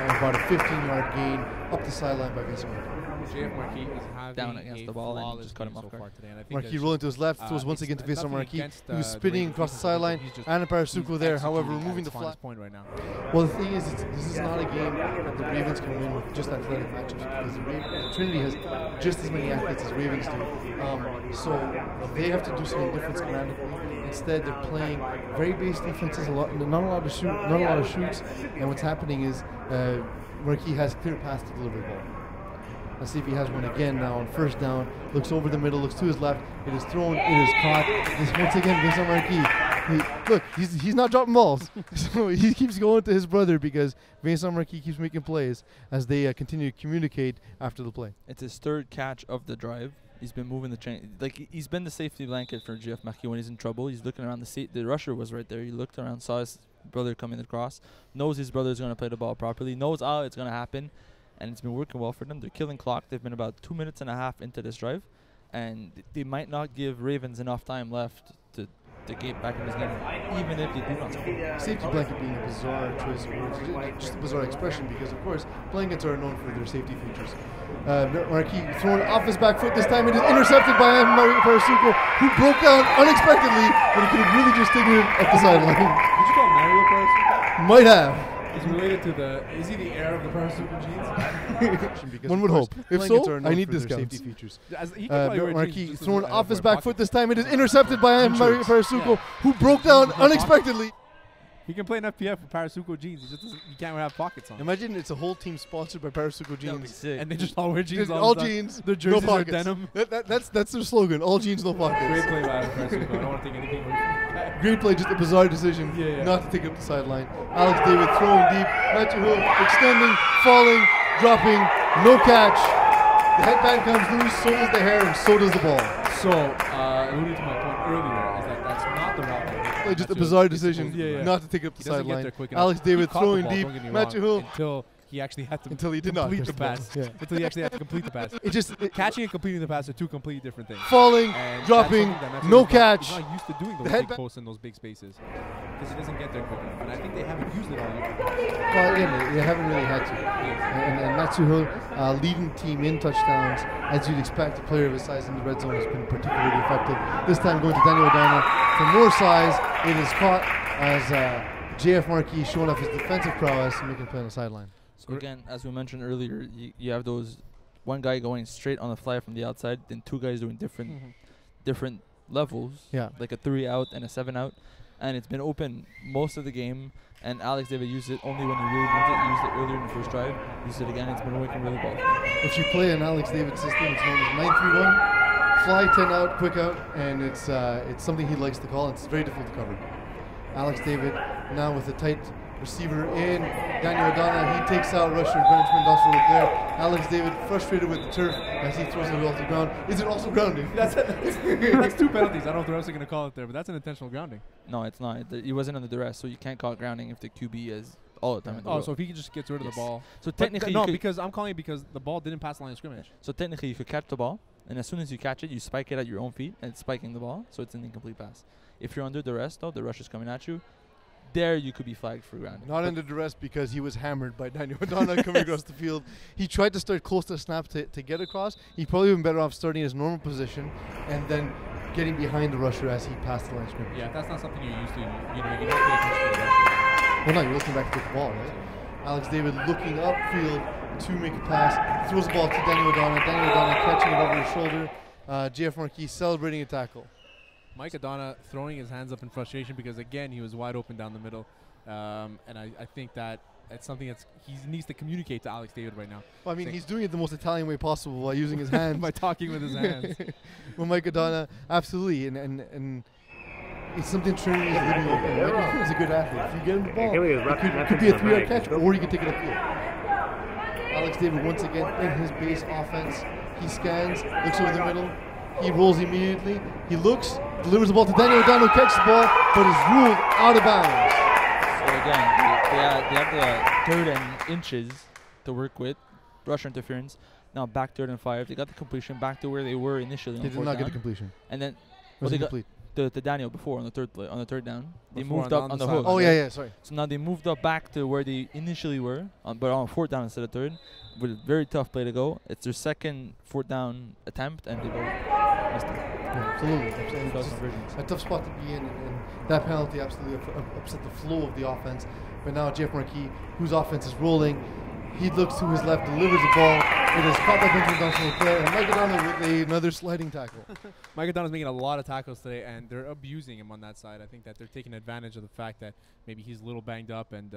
and about a 15-yard gain up the sideline by Vincent Marquis. JF Marquis is having down against the ball and just cut him off so far today. Marquis rolling to his left, throws once again to face on Marquis. He was spinning across the sideline. Adam Parasuku there, however, removing the flag. Point right now. Well, the thing is, this is not a game that the Ravens can win with just athletic matchups because Trinity has just as many athletes as Ravens do. So they have to do something different schematically. Instead, they're playing very base defenses, not a lot of shoots, and what's happening is Marquis has clear paths to deliver the ball. Let's see if he has one again now on first down. Looks over the middle, looks to his left. It is thrown, it is caught. Once again, Vincent Marquis. He's not dropping balls. So he keeps going to his brother because Vincent Marquis keeps making plays as they continue to communicate after the play. It's his 3rd catch of the drive. He's been moving the chain. Like, he's been the safety blanket for GF Marquis when he's in trouble. He's looking around the rusher was right there. He looked around, saw his brother coming across, knows his brother's going to play the ball properly, knows how it's going to happen. And it's been working well for them. They're killing clock. They've been about 2.5 minutes into this drive, and they might not give Ravens enough time left to get back in this game, even if they do not score. Safety blanket being a bizarre choice of words, just a bizarre expression because, of course, blankets are known for their safety features. Marquis thrown off his back foot this time. It is intercepted by Parasuku, who broke down unexpectedly, but he could have really just taken it at the sideline. Did you call Mario Parasuku? Might have. Is related to is he the heir of the Parasuku genes? One would hope. If so, I need discounts. Safety features. Marquis thrown off his back foot this time. It is intercepted by Parasuku, who broke down unexpectedly. He can play an FPF with Parasuco jeans. He just doesn't. You can't have pockets on. Imagine it's a whole team sponsored by Parasuco That would be jeans. sick. And they just all wear jeans. All the time. jeans, Their no jerseys are pockets. denim. That's their slogan. All jeans, no Great pockets. play by Parasuco. I don't want to take anything away from that. Great play, just a bizarre decision Yeah. not to take up the sideline. Alex David throwing deep. Matthew Hill extending, falling, dropping, no catch. The headband comes loose, so does the hair, and so does the ball. So, alluding to my point earlier, is that that's not the route. Like just a Matthew bizarre Hill is decision supposed- not to take up the He doesn't get sideline. there quick enough. Alex He David caught the throwing ball, deep. don't get me Matthew wrong, Hill until he actually had to Until he did not complete catch the the ball. pass. Yeah. Until he actually had to complete the pass. Catching and completing the pass are two completely different things. falling, And dropping, that's something that Matthew no Hill's catch. He's not used to doing The those big headba- posts in those big spaces because he doesn't get there quick enough. And I think they haven't used it all year. Well, again, they haven't really had to. And Matthew Hill leading the team in touchdowns, as you'd expect. A player of his size in the red zone has been particularly effective. This time going to Daniel O'Donnell for more size. It is caught as JF Marquis showing off his defensive prowess and making a play on the sideline. So again, as we mentioned earlier, you have those one guy going straight on the fly from the outside, then two guys doing different levels, Yeah. like a 3 out and a 7 out, and it's been open most of the game. And Alex David used it only when he really needed it. He used it earlier in the first drive. Used it again. It's been working really well. If you play an Alex David system, it's known as 9-3-1, fly 10 out, quick out, and it's something he likes to call. It's very difficult to cover. Alex David now with a tight receiver in. Daniel O'Donnell, he takes out rusher Benjamin Dossel there. Alex David frustrated with the turf as he throws the ball to the ground. Is it also grounding? That's two penalties. I don't know if the refs are going to call it there, but that's an intentional grounding. No, it's not. He wasn't under duress, so you can't call it grounding if the QB is all the time in the world. So if he just gets rid of the ball. So But technically, no, you could, because I'm calling it because the ball didn't pass the line of scrimmage. so technically you could catch the ball, and as soon as you catch it, you spike it at your own feet, and it's spiking the ball, so it's an incomplete pass. If you're under duress, though, the rush is coming at you. There, you could be flagged for grounding. Not under duress because he was hammered by Daniel O'Donnell coming across the field. He tried to start close to the snap to get across. He'd probably been better off starting his normal position and then getting behind the rusher as he passed the line of scrimmage. Yeah, that's not something you're used to. You don't pay attention to the rusher. Well, no, you're looking back to get the ball, right? Alex David looking upfield to make a pass. Throws the ball to Daniel O'Donnell. Daniel O'Donnell catching it over his shoulder. JF Marquis celebrating a tackle. Mike Adana throwing his hands up in frustration because, again, he was wide open down the middle. And I think that it's something that he needs to communicate to Alex David right now. Well, I mean, he's doing it the most Italian way possible by using his hands. By talking with his hands. Well, Mike Adana, absolutely. And it's something Trinity is living up in. Mike Adana is a good athlete. If you get him the ball, it could be a 3-yard catch, or you can take it upfield. Alex David once again in his base offense. He scans, looks over the middle. He rolls immediately. He looks, delivers the ball to Daniel O'Donnell, catches the ball, but is ruled out of bounds. So again, they have the third and inches to work with, rusher interference. Now back 3rd and 5. They got the completion back to where they were initially. They on did fourth not get down. a completion. And then Was they it got complete? the Daniel before on the third play, on the third down. They Before moved on up the on the sideline. hook. Oh, yeah, sorry. So now they moved up back to where they initially were, but on 4th down instead of 3rd, with a very tough play to go. It's their second 4th down attempt, and they both missed it. Yeah, absolutely. Those Just conversions. a tough spot to be in, and that penalty absolutely upset the flow of the offense. But now Jeff Marquis, whose offense is rolling, he looks to his left, delivers the ball. It is caught by Benjamin Dossel, and Mike O'Donnell with another sliding tackle. Mike Adana's making a lot of tackles today, and they're abusing him on that side. I think that they're taking advantage of the fact that maybe he's a little banged up, and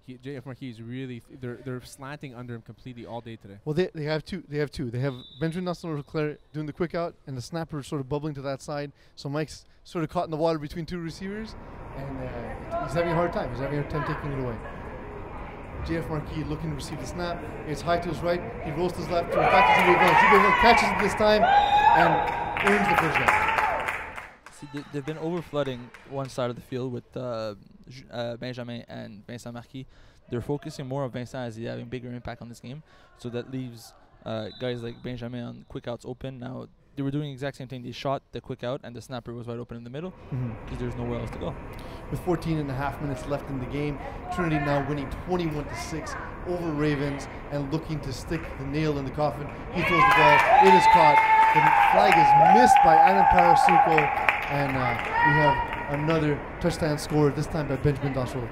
JF Marquis is really they're slanting under him completely all day today. Well, they have two. They have two. They have Benjamin Dossel doing the quick out, and the snapper sort of bubbling to that side. So Mike's sort of caught in the water between two receivers, and he's having a hard time. He's having a hard time taking it away. JF Marquis looking to receive the snap. It's high to his right. He rolls to his left. Throws back to Zubay catches it this time and earns the first down. See, they've been over flooding one side of the field with Benjamin and Vincent Marquis. They're focusing more on Vincent as he's having bigger impact on this game. So that leaves guys like Benjamin on quick outs open. Now, they were doing the exact same thing. They shot the quick out, and the snapper was wide open in the middle because there's nowhere else to go. With 14.5 minutes left in the game, Trinity now winning 21-6 over Ravens and looking to stick the nail in the coffin. He throws the ball. It is caught. The flag is missed by Adam Parasuco, and we have another touchdown scored, this time by Benjamin Dossel.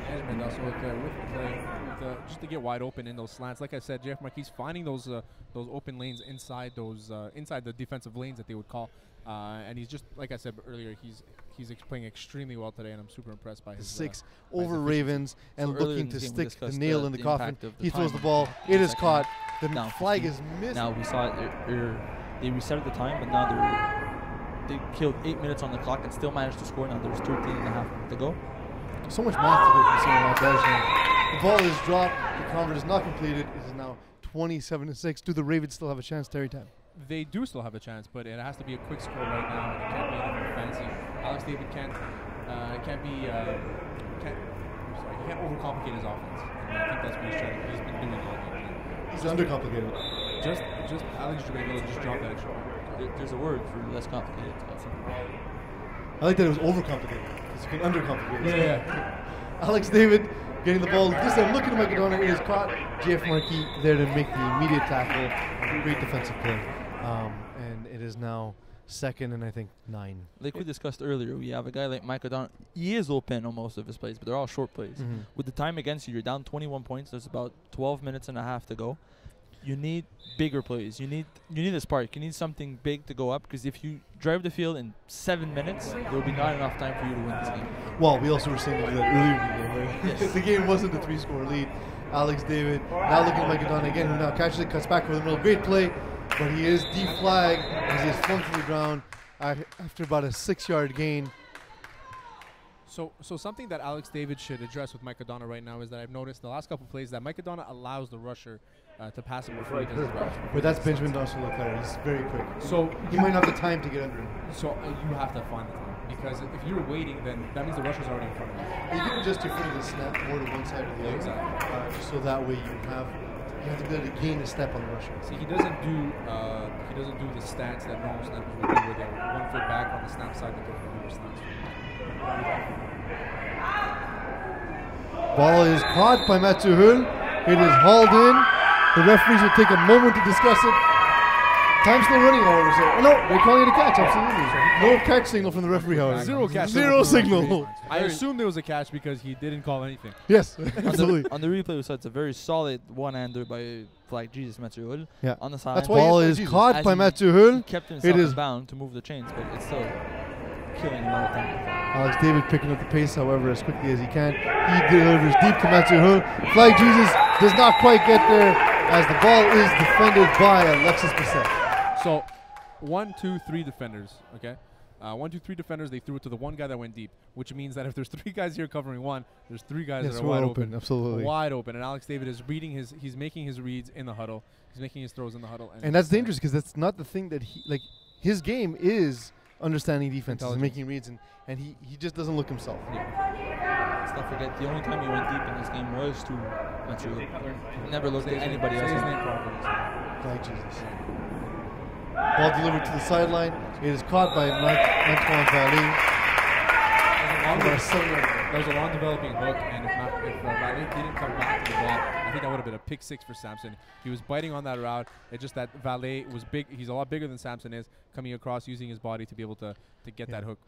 Benjamin Dossel with the play, just to get wide open in those slants. Like I said, Jeff Marquis finding those open lanes inside those inside the defensive lanes that they would call, And he's just, like I said earlier, he's playing extremely well today, and I'm super impressed by his 6 by his over efficiency. Ravens and So earlier looking in to this game we stick the discussed nail in the coffin. impact of the He throws the time ball. in It the is second caught. The Now flag 15. is missed. Now we saw it. They reset the time, but now they killed 8 minutes on the clock and still managed to score. Now there's 13 and a half minutes to go. So much math to do from someone like that. The ball is dropped. The convert is not completed. It is now 27-6. Do the Ravens still have a chance, Terry Tam? They do still have a chance, but it has to be a quick score right now. And it can't be anything fancy. Alex David can't overcomplicate his offense. And I think that's what he's been doing all game. He's undercomplicated. Just Alex David just dropped that extra ball. There's a word for less complicated. I like that it was overcomplicated because you can undercomplicate it. Yeah. Alex David getting the ball. This time looking at McDonough. It is caught. Jeff Markey there to make the immediate tackle. Great defensive play. And it is now 2nd and I think 9. Like we discussed earlier, we have a guy like Mike O'Donnell. He is open on most of his plays, but they're all short plays. With the time against you, you're down 21 points. There's about 12 minutes and a half to go. You need bigger plays. You need a spark. You need something big to go up, because if you drive the field in 7 minutes, there will be not enough time for you to win this game. Well, we also were saying to do that earlier in the game, right? Yes. The game wasn't a 3-score lead. Alex David now looking at McDonough again, who now catches it, cuts back over the middle. Great play, but he is deflagged as he is flung to the ground after about a 6-yard gain. So something that Alex David should address with Mike O'Donnell right now is that I've noticed the last couple plays that Mike O'Donnell allows the rusher to pass him before he does his route. But that's Benjamin Dawson-Leclerc. He's very quick. So he might not have the time to get under him. So you have to find the time, because if you're waiting, then that means the rusher's already in front of you. You can adjust your foot to snap more to one side or the other. Exactly. So that way you have to be able to gain a step on the rusher. See, he doesn't do the stance that normal snappers would do, where they're 1 foot back on the snap side and go for the stance. Ball is caught by Mathieu Hull. It is hauled in. The referees will take a moment to discuss it. Time's still running, however. So, no, they're calling it a catch, absolutely. No catch signal from the referee, however. Zero catch. Zero signal. I assume there was a catch because he didn't call anything. Yes, absolutely. On the replay, we saw it's a very solid one-hander by Flag Jesus Mathieu Hull. Yeah. On the side. That's why ball is caught As by he Mathieu Hull. kept himself It is bound to move the chains, but it's still killing him all the time. Alex David picking up the pace, however, as quickly as he can. He delivers deep to Mathieu Hull. Flag Jesus does not quite get there as the ball is defended by Alexis Bissett. So, 1, 2, 3 defenders, okay? 1, 2, 3 defenders, they threw it to the one guy that went deep, which means that if there's 3 guys here covering one, there's 3 guys that are wide open. Absolutely. Wide open. And Alex David is he's making his reads in the huddle. He's making his throws in the huddle. And that's dangerous, because that's not the thing that his game is understanding defenses and making reads, and he just doesn't look himself. Let's not forget, the only time he went deep in this game was to Mathieu Hull. He never looked at anybody else. Say his name properly. Flag Jesus. Ball delivered to the sideline. It is caught by Antoine Vallée. That was a long developing hook, and if Vallée didn't come back to the ball, I think that would have been a pick 6 for Samson. He was biting on that route. It's just that Vallée was big. He's a lot bigger than Samson is, coming across using his body to be able to get that hook.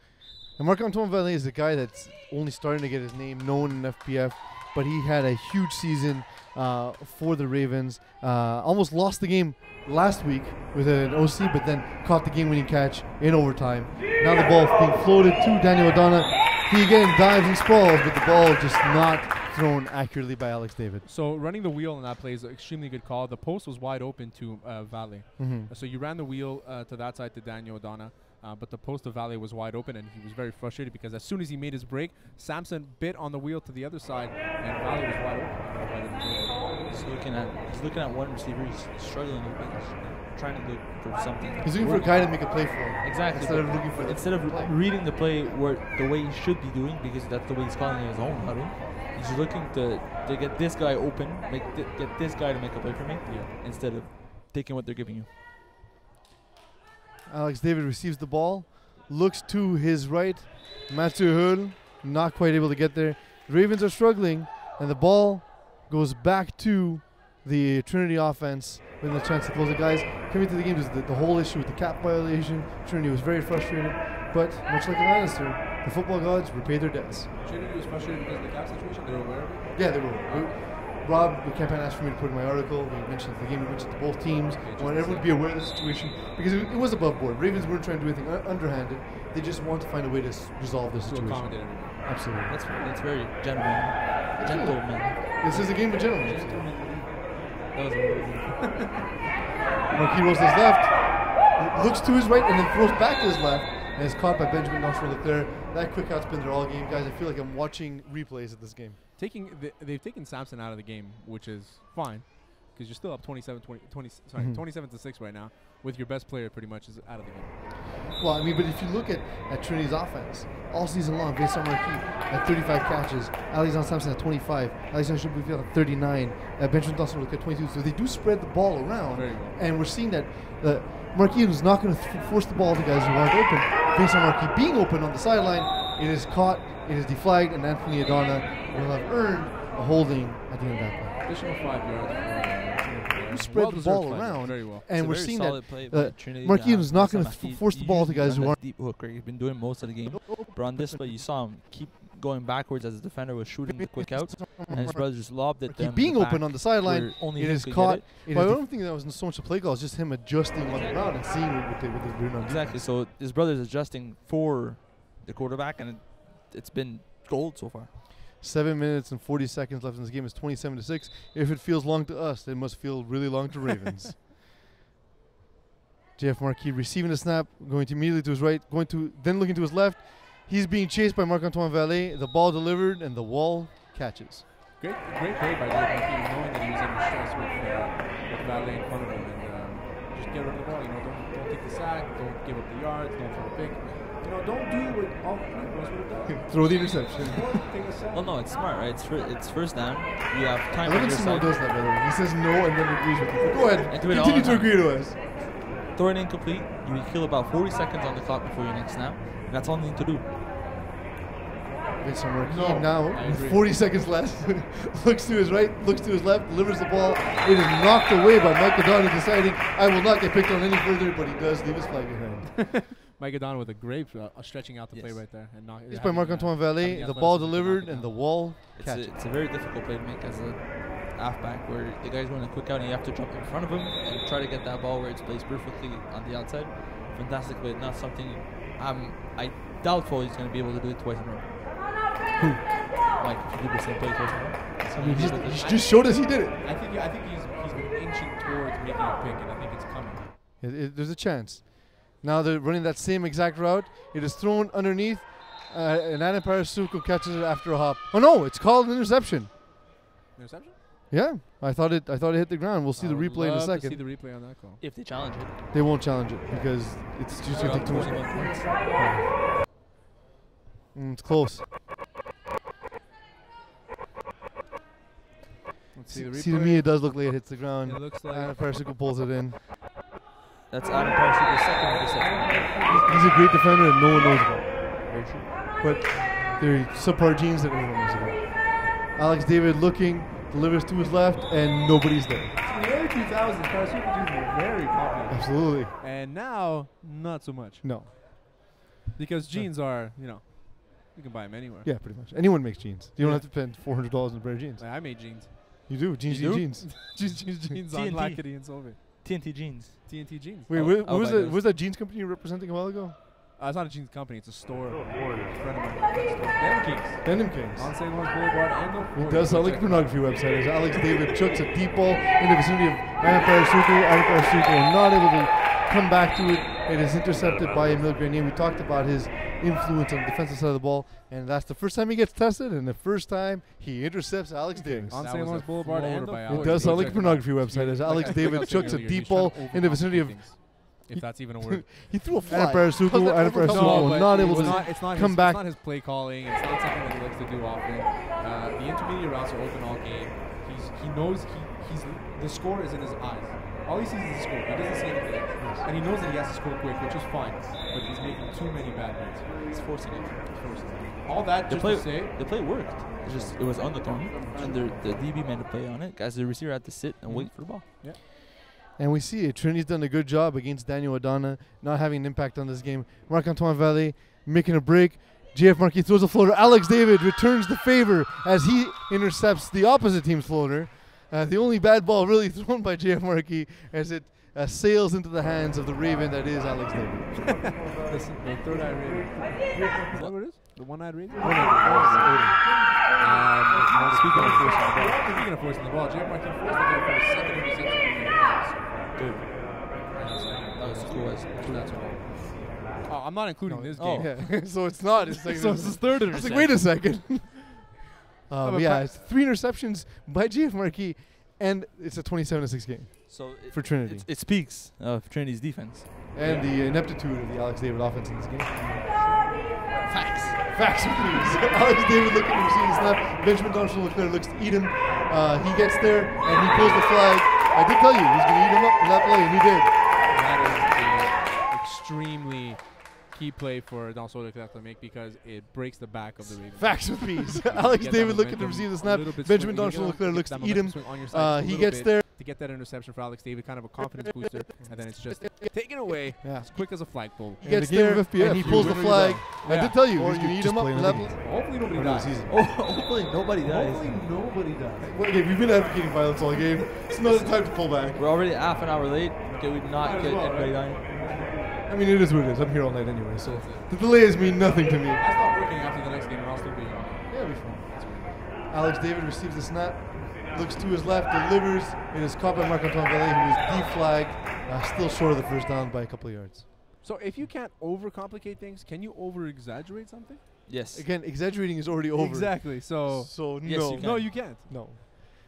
And Marc-Antoine Vallée is a guy that's only starting to get his name known in FPF, but he had a huge season for the Ravens. Almost lost the game last week with an OC, but then caught the game-winning catch in overtime. Now the ball is being floated to Daniel O'Donnell. He again dives and sprawls, but the ball just not thrown accurately by Alex David. So running the wheel on that play is an extremely good call. The post was wide open to Vallée. So you ran the wheel to that side to Daniel O'Donnell. But the post of Vallée was wide open, and he was very frustrated because as soon as he made his break, Samson bit on the wheel to the other side, and Vallée was wide open. He's looking at one receiver. He's struggling a little bit. He's trying to look for something. He's looking for a guy to make a play for him. Exactly. Instead of reading the play the way he should be doing, because that's the way he's calling it his own huddle. He's looking to get this guy open, get this guy to make a play for me, instead of taking what they're giving you. Alex David receives the ball, looks to his right. Mathieu Hull not quite able to get there. The Ravens are struggling, and the ball goes back to the Trinity offense with a chance to close it. Guys, coming to the game, the whole issue with the cap violation. Trinity was very frustrated, but much like Lannister, the football gods repay their debts. Trinity was frustrated because of the cap situation. They were aware of it? Yeah, they were. Rob, the campaign asked for me to put in my article. We mentioned the game, we mentioned to both teams. I want everyone to be aware of the situation because it was above board. Ravens weren't trying to do anything underhanded. They just want to find a way to resolve this situation. accommodate everybody. Absolutely. That's very gentleman. This is a game of gentlemen. That was amazing. Marquis rolls to his left, looks to his right, and then throws back to his left, and is caught by Benjamin Leclerc. That quick out's been there all game, guys. I feel like I'm watching replays of this game. They've taken Samson out of the game, which is fine, because you're still up 27-6 right now, with your best player pretty much is out of the game. Well, I mean, but if you look at Trinity's offense, all season long, Vincent Marquis at 35 catches, Alexandre Sampson at 25, Alexandre Chouboufil at 39, Benjamin Dawson at 22. So they do spread the ball around, and we're seeing that Marquis was not going to force the ball to guys who aren't open. Vincent Marquis being open on the sideline, it is caught, it is deflagged, and Anthony Adana will have earned a holding at the end of that play. Additional 5 yards. Spread the ball around, very well. and we're seeing that Marquis was not going to force the ball to guys who aren't. Deep hooker. He's been doing most of the game, but on this play you saw him keep going backwards as the defender was shooting the quick out, and his brother just lobbed it. Being open on the sideline, it is caught. But I don't think that was so much a play call. It's just him adjusting on the ground and seeing what they're doing on exactly. So his brother's adjusting for the quarterback, and it's been gold so far. 7 minutes and 40 seconds left in this game. It's 27-6. If it feels long to us, it must feel really long to Ravens. JF Marquis receiving the snap, going to immediately to his right, then looking to his left. He's being chased by Marc-Antoine Vallée. The ball delivered, and the wall catches. Great play by JF Marquis, knowing that he was under stress with Vallée in front of him, and just get rid of the ball. Don't take the sack, don't give up the yards, don't throw a pick. Don't do what all Broncos would have done. Throw the interception. Well, no, it's smart, right? It's first down. You have time. I don't think Simone does that, by the way. He says no and then agrees with you. Go ahead. Continue to agree to us. Throw it incomplete. You kill about 40 seconds on the clock before your next snap. That's all you need to do. Vincent Marquis now, with 40 seconds left, looks to his right, looks to his left, delivers the ball. It is knocked away by Mike Adana, deciding, I will not get picked on any further, but he does leave his flag behind. Mike Adana with a great stretching out the play right there. And it's by Marc-Antoine Vallée. The ball delivered, and the wall catches. It's a very difficult play to make as a halfback, where the guy's going to quick out and you have to jump in front of him and try to get that ball where it's placed perfectly on the outside. Fantastic play, not something I doubtful he's going to be able to do it twice in a row. Who? Like, if you do the same play twice in a row. He just showed us he did it. I think he's been inching towards making a pick, and I think it's coming. There's a chance. Now they're running that same exact route. It is thrown underneath, and Adam Parasuco catches it after a hop. Oh no, it's called an interception. Interception? Yeah, I thought it hit the ground. We'll see the replay in a second. See the replay on that call. If they challenge it, they won't challenge it because it's just going to take too much. It's close. Let's see the replay. See, to me, it does look like it hits the ground. It looks like Adam Parasuco pulls it in. That's Adam Parasuco's second interception. He's a great defender, and no one knows about it. Very true. But they're subpar genes that everyone knows about. Alex David looking, delivers to his left, and nobody's there. In the early 2000s, Parasuco jeans were very popular. Absolutely. And now, not so much. No. Because jeans are, you can buy them anywhere. Yeah, pretty much. Anyone makes jeans. You don't have to spend $400 on a pair of jeans. I made jeans. You do. Jeans. jeans on Blackity and Solvay. TNT Jeans. TNT Jeans. Wait, was that jeans company you were representing a while ago? It's not a jeans company. It's a store. Denim Kings. On St. Lawrence Boulevard and the It does sound like a pornography website. As Alex David chucks a deep ball in the vicinity of Adam Parasuco. Not able to come back to it. It is intercepted by Emile Grenier. We talked about his influence on the defensive side of the ball, and that's the first time he gets tested, and the first time he intercepts Alex Davis. On St. Lawrence Boulevard and it does sound like a pornography website. As Alex David chucks a deep ball in the vicinity of. If that's even a word. He threw a fly. Adam Parasuco not able to come back. It's not his play calling. It's not something that he likes to do often. The intermediate routes are open all game. He knows the score is in his eyes. All he sees is the score. He doesn't see anything else. And he knows that he has to score quick, which is fine. But he's making too many bad reads. He's forcing it. All that just to say. The play worked. It was underthrown. And the DB made a play on it. Guys, the receiver had to sit and wait for the ball. Yeah. And we see it. Trinity's done a good job against Daniel Adana, not having an impact on this game. Marc-Antoine Vallée making a break. JF Marquis throws a floater. Alex David returns the favor as he intercepts the opposite team's floater. The only bad ball really thrown by JF Markey as it sails into the hands of the Raven that is Alex David. The third-eye Raven. Is that what it is? The one-eyed Raven? Speaking of forcing the ball, JF Markey forced the game for his second interception. Good. That was cool. Oh, I'm not including this game. Yeah. So it's not. It's like So it's his third I was interception. like, wait a second. Yeah, it's 3 interceptions by JF Markey, and it's a 27-6 game So for Trinity. It speaks of Trinity's defense. And the ineptitude of the Alex David offense in this game. Facts, please. Alex David looking to receive the snap. Benjamin Donaldson looks to eat him. He gets there, and he pulls the flag. I did tell you, he's going to eat him up in that play, and he did. That is an extremely key play for Don Soto to make because it breaks the back of the Ravens. Facts with peas. Alex David looking to receive the snap. Benjamin Donaldson looks to eat him. He gets there. To get that interception for Alex David, kind of a confidence booster, and then it's just taken away as quick as a flagpole. He gets there, and he pulls the flag. I did tell you, he's going to eat him up. Hopefully nobody dies. Hopefully nobody dies. Hopefully nobody dies. Okay, we've been advocating violence all game. It's not the time to pull back. We're already half an hour late. Okay, we did not get anybody dying. I mean, it is what it is. I'm here all night anyway, so the delays mean nothing to me. I stop working after the next game, and I'll still be here. Yeah, it'll be fun. Alex David receives the snap, looks to his left, delivers. It is caught by Marc-Antoine Vallée, who is deflagged, still short of the first down by a couple of yards. So if you can't overcomplicate things, can you over-exaggerate something? Yes. Again, exaggerating is already over. Exactly. So yes, no. you can. No, you can't. No.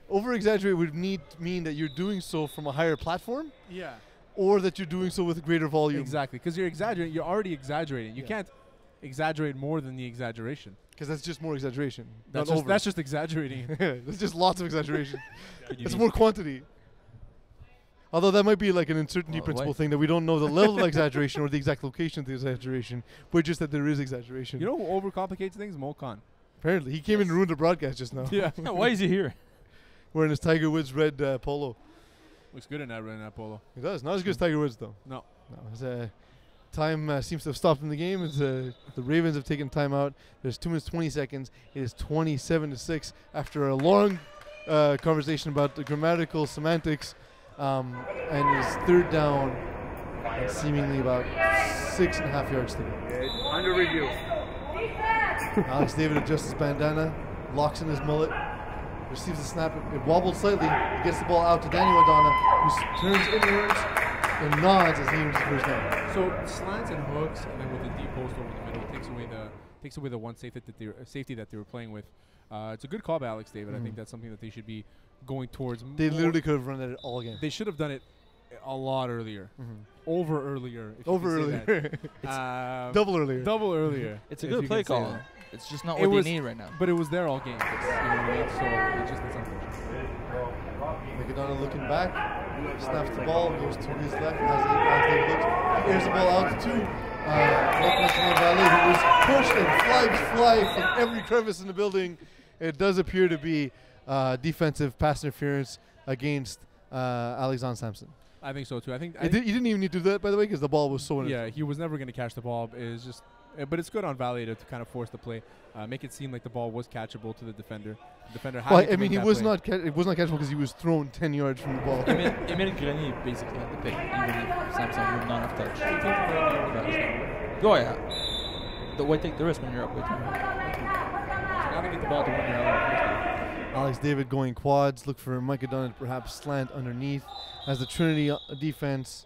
Over-exaggerate would mean that you're doing so from a higher platform, Yeah. or that you're doing so with greater volume. Exactly, because you're exaggerating. You're already exaggerating. You can't exaggerate more than the exaggeration. Because that's just more exaggeration. That's just exaggerating. That's just lots of exaggeration. It's more quantity. Although that might be like an uncertainty principle thing that we don't know the level of exaggeration or the exact location of the exaggeration, but just that there is exaggeration. You know who overcomplicates things? Mo Khan. Apparently. He came in and ruined the broadcast just now. Yeah. Why is he here? Wearing his Tiger Woods red polo. Looks good in that polo. He does. Not as good as Tiger Woods, though. No. No. Time seems to have stopped in the game. The Ravens have taken time out. There's 2 minutes 20 seconds. It is 27-6 after a long conversation about the grammatical semantics, and it is third down and seemingly about 6.5 yards to go. Under review. Alex David adjusts his bandana, locks in his mullet, receives the snap. It wobbled slightly. He gets the ball out to Daniel Adana, who turns inwards and nods as he aims the first down. So slants and hooks, and then with the deep post over the middle, takes away the one safety that they were playing with. It's a good call by Alex David. I think that's something that they should be going towards. They literally could have run that all game. They should have done it a lot earlier. Over earlier. Over earlier. Double earlier. Double earlier. It's a good play call. It's just not what they need right now. But it was there all game. You know what I mean? So it's just unfortunate. McDonough looking back, snaps the ball, goes to his left, as he looks, he airs the ball out to Marc-Antoine Vallée, who was pushed and flags fly from every crevice in the building. It does appear to be defensive pass interference against Alexander Sampson. I think so too. I think he didn't even need to do that, by the way, because the ball was so. Yeah, he was never going to catch the ball. It's just, but it's good on Vallée to kind of force the play, make it seem like the ball was catchable to the defender. The defender had I mean, it was not catchable because he was thrown 10 yards from the ball. Emile Grenier basically had the pick, even if Samson would not have touched. Oh yeah. Why take the risk when you're up with him? Now to get the ball to 1 yard. Alex David going quads. Look for Micah Dunn to perhaps slant underneath as the Trinity defense.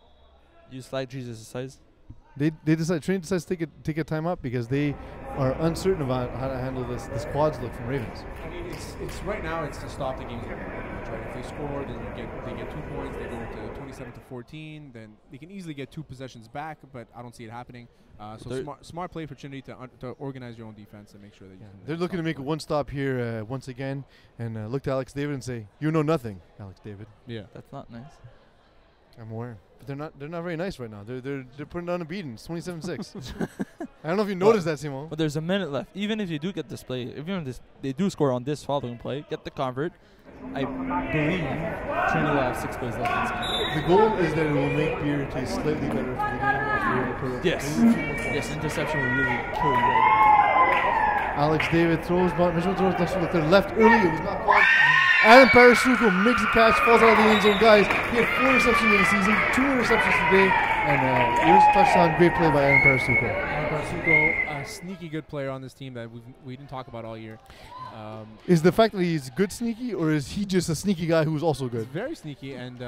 Use flag Jesus' size. Trinity decides to take a time up because they are uncertain about how to handle this quads look from Ravens. I mean, it's right now. It's to stop the game. Right? If they score, then they get 2 points. They go to 27-14. Then they can easily get 2 possessions back. But I don't see it happening. So smart play for Trinity to organize your own defense and make sure that you. They're looking to make a one stop here once again and look to Alex David and say, "You know nothing, Alex David." Yeah, that's not nice. I'm aware, but they're not very nice right now. They're putting down a beating. It's 27-6. I don't know if you noticed that, Simon. But there's a minute left. Even if you do get this play, they do score on this following play, get the convert. I believe Trinity will have 6 plays left in this game. The goal is that it will make beer taste slightly better for the game if you're able to put it. Yes, interception will really kill you. Alex David throws, but Mitchell throws to the left early. It was not called. Adam Parasuco makes the catch, falls out of the end zone. Guys, he had 4 receptions in the season, 2 interceptions today, and here's a touchdown. Great play by Adam Parasuco. Adam Parasuco, a sneaky good player on this team that we didn't talk about all year. Is the fact that he's good sneaky, or is he just a sneaky guy who's also good? He's very sneaky, and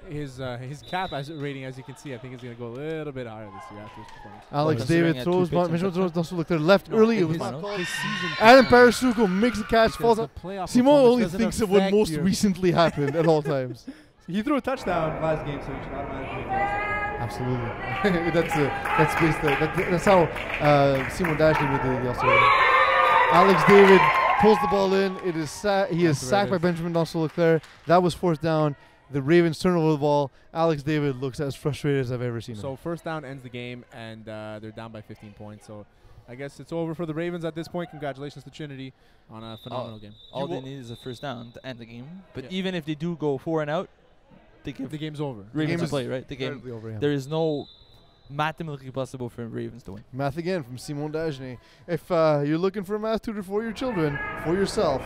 his cap rating, as you can see, I think is going to go a little bit higher this year after his performance. Alex David throws, Benjamin throws, doesn't look there. Left No, early, it in was his- not called. his season Adam performance, Parasuco makes the catch, because falls the out. playoff Simon performance only doesn't thinks of what affect most you. recently happened at all times. He threw a touchdown last game, so he should automatically make the All-Star. Absolutely. that's how Simon Dashley made the All-Star. Alex David pulls the ball in. It is he is sacked by Benjamin Leclerc. That was 4th down. The Ravens turn over the ball. Alex David looks as frustrated as I've ever seen him. So first down ends the game, and they're down by 15 points. So I guess it's over for the Ravens at this point. Congratulations to Trinity on a phenomenal game. All they need is a first down to end the game. But Yeah. even if they do go 4 and out, they give The game's over. Ravens game a play, is right? The game. currently over, yeah. There is no mathematically possible for Ravens to win. Math again from Simon Dagenet. If you're looking for a math tutor for your children, for yourself,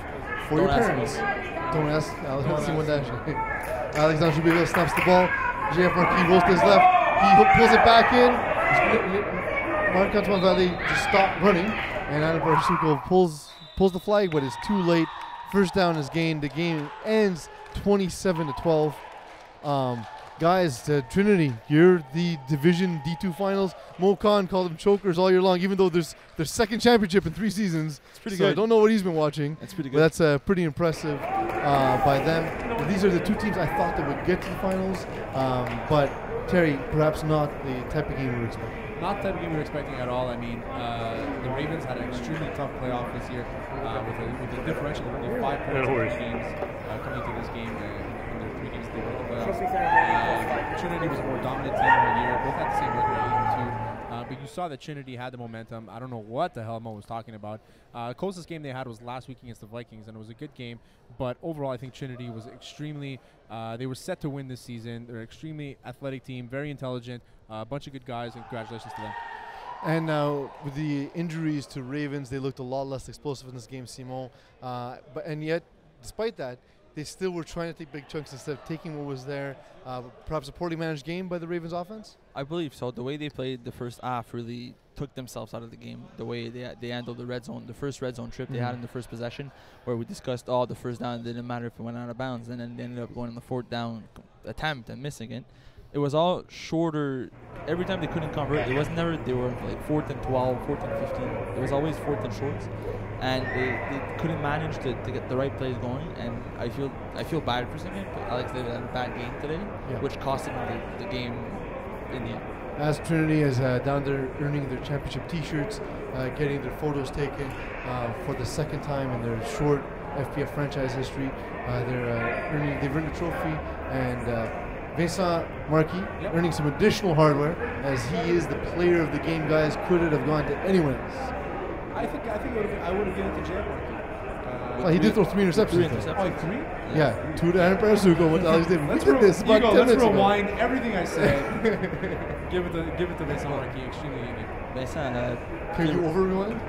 for your Don't ask parents, us. don't ask Alex Simon Dagenet. Alex Dagenet snaps the ball. JF Marquis rolls to his left. He pulls it back in. Marc-Antoine Vallée just stopped running, and Adam Parasuco pulls the flag, but it's too late. First down is gained. The game ends 27-12. Guys, Trinity, you're the Division D2 Finals. Mo Khan called them chokers all year long, even though there's their second championship in 3 seasons. It's pretty so good. I don't know what he's been watching. That's pretty But good. that's pretty impressive by them. These are the 2 teams I thought that would get to the finals, but Terry, perhaps not the type of game we were expecting. Not the type of game we were expecting at all. I mean, the Ravens had an extremely tough playoff this year with a differential of only 5 points in 3 games coming to this game. In the 3 games they were in the playoffs. Trinity was a more dominant team all year. Both had the same record at 8-2. But you saw that Trinity had the momentum. I don't know what the hell Mo was talking about. Closest game they had was last week against the Vikings, and it was a good game. But overall, I think Trinity was extremely. They were set to win this season. They're an extremely athletic team, very intelligent, a bunch of good guys, and congratulations to them. And now with the injuries to Ravens, they looked a lot less explosive in this game, Simon. And yet, despite that, they still were trying to take big chunks instead of taking what was there. Perhaps a poorly managed game by the Ravens offense? I believe so. The way they played the first half really took themselves out of the game. The way they handled the red zone, the first red zone trip they had in the first possession, where we discussed the first down didn't matter if it went out of bounds, and then they ended up going on the 4th down attempt and missing it. It was all shorter. Every time they couldn't convert, it was never they were like 4th and 12, 4th and 15. It was always 4th and shorts, and they couldn't manage to get the right plays going. And I feel bad for Simon, but Alex David had a bad game today, which cost him the game in the end. As Trinity is down there earning their championship T-shirts, getting their photos taken for the 2nd time in their short FPF franchise history. They've earned a trophy, and Vincent Marquis earning some additional hardware, as he is the player of the game. Guys, could it have gone to anyone else? I think I would have given it to Jay Markey. Well, he did throw 3 interceptions. 3 though. interceptions. Oh, like 3? Yeah, 2 to Aaron Parasuco, with Alex David. We did this about 10 let's minutes ago. rewind everything I said. give it to Vincent Marquis. Extremely unique. Vincent, Can you over rewind?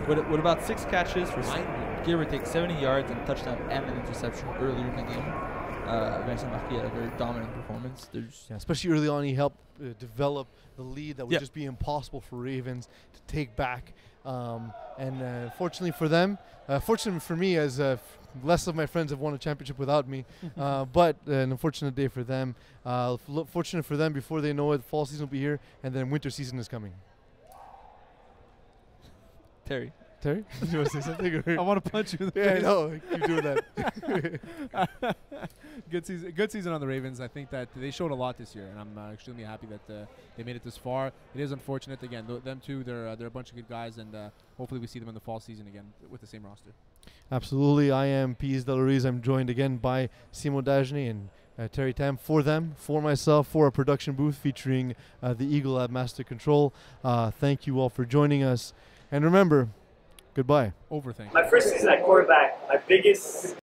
with about 6 catches for give or take 70 yards and a touchdown and an interception earlier in the game. Vincent Marquis had a very dominant performance. Especially early on, he helped develop the lead that would just be impossible for Ravens to take back. And fortunately for them, fortunately for me, as less of my friends have won a championship without me, but an unfortunate day for them. Fortunate for them, before they know it, fall season will be here, and then winter season is coming. Terry? Do you want to say something? I want to punch you in the Yeah, face. I know. Keep doing that. Good season on the Ravens. I think that they showed a lot this year, and I'm extremely happy that they made it this far. It is unfortunate again. Them two, they're a bunch of good guys, and hopefully we see them in the fall season again with the same roster. Absolutely. I am Piz Delariz. I'm joined again by Simon Dagenet and Terry Tam. For them, for myself, for a production booth featuring the Eagle Lab Master Control. Thank you all for joining us, and remember, goodbye. Overthink. My first season at quarterback, my biggest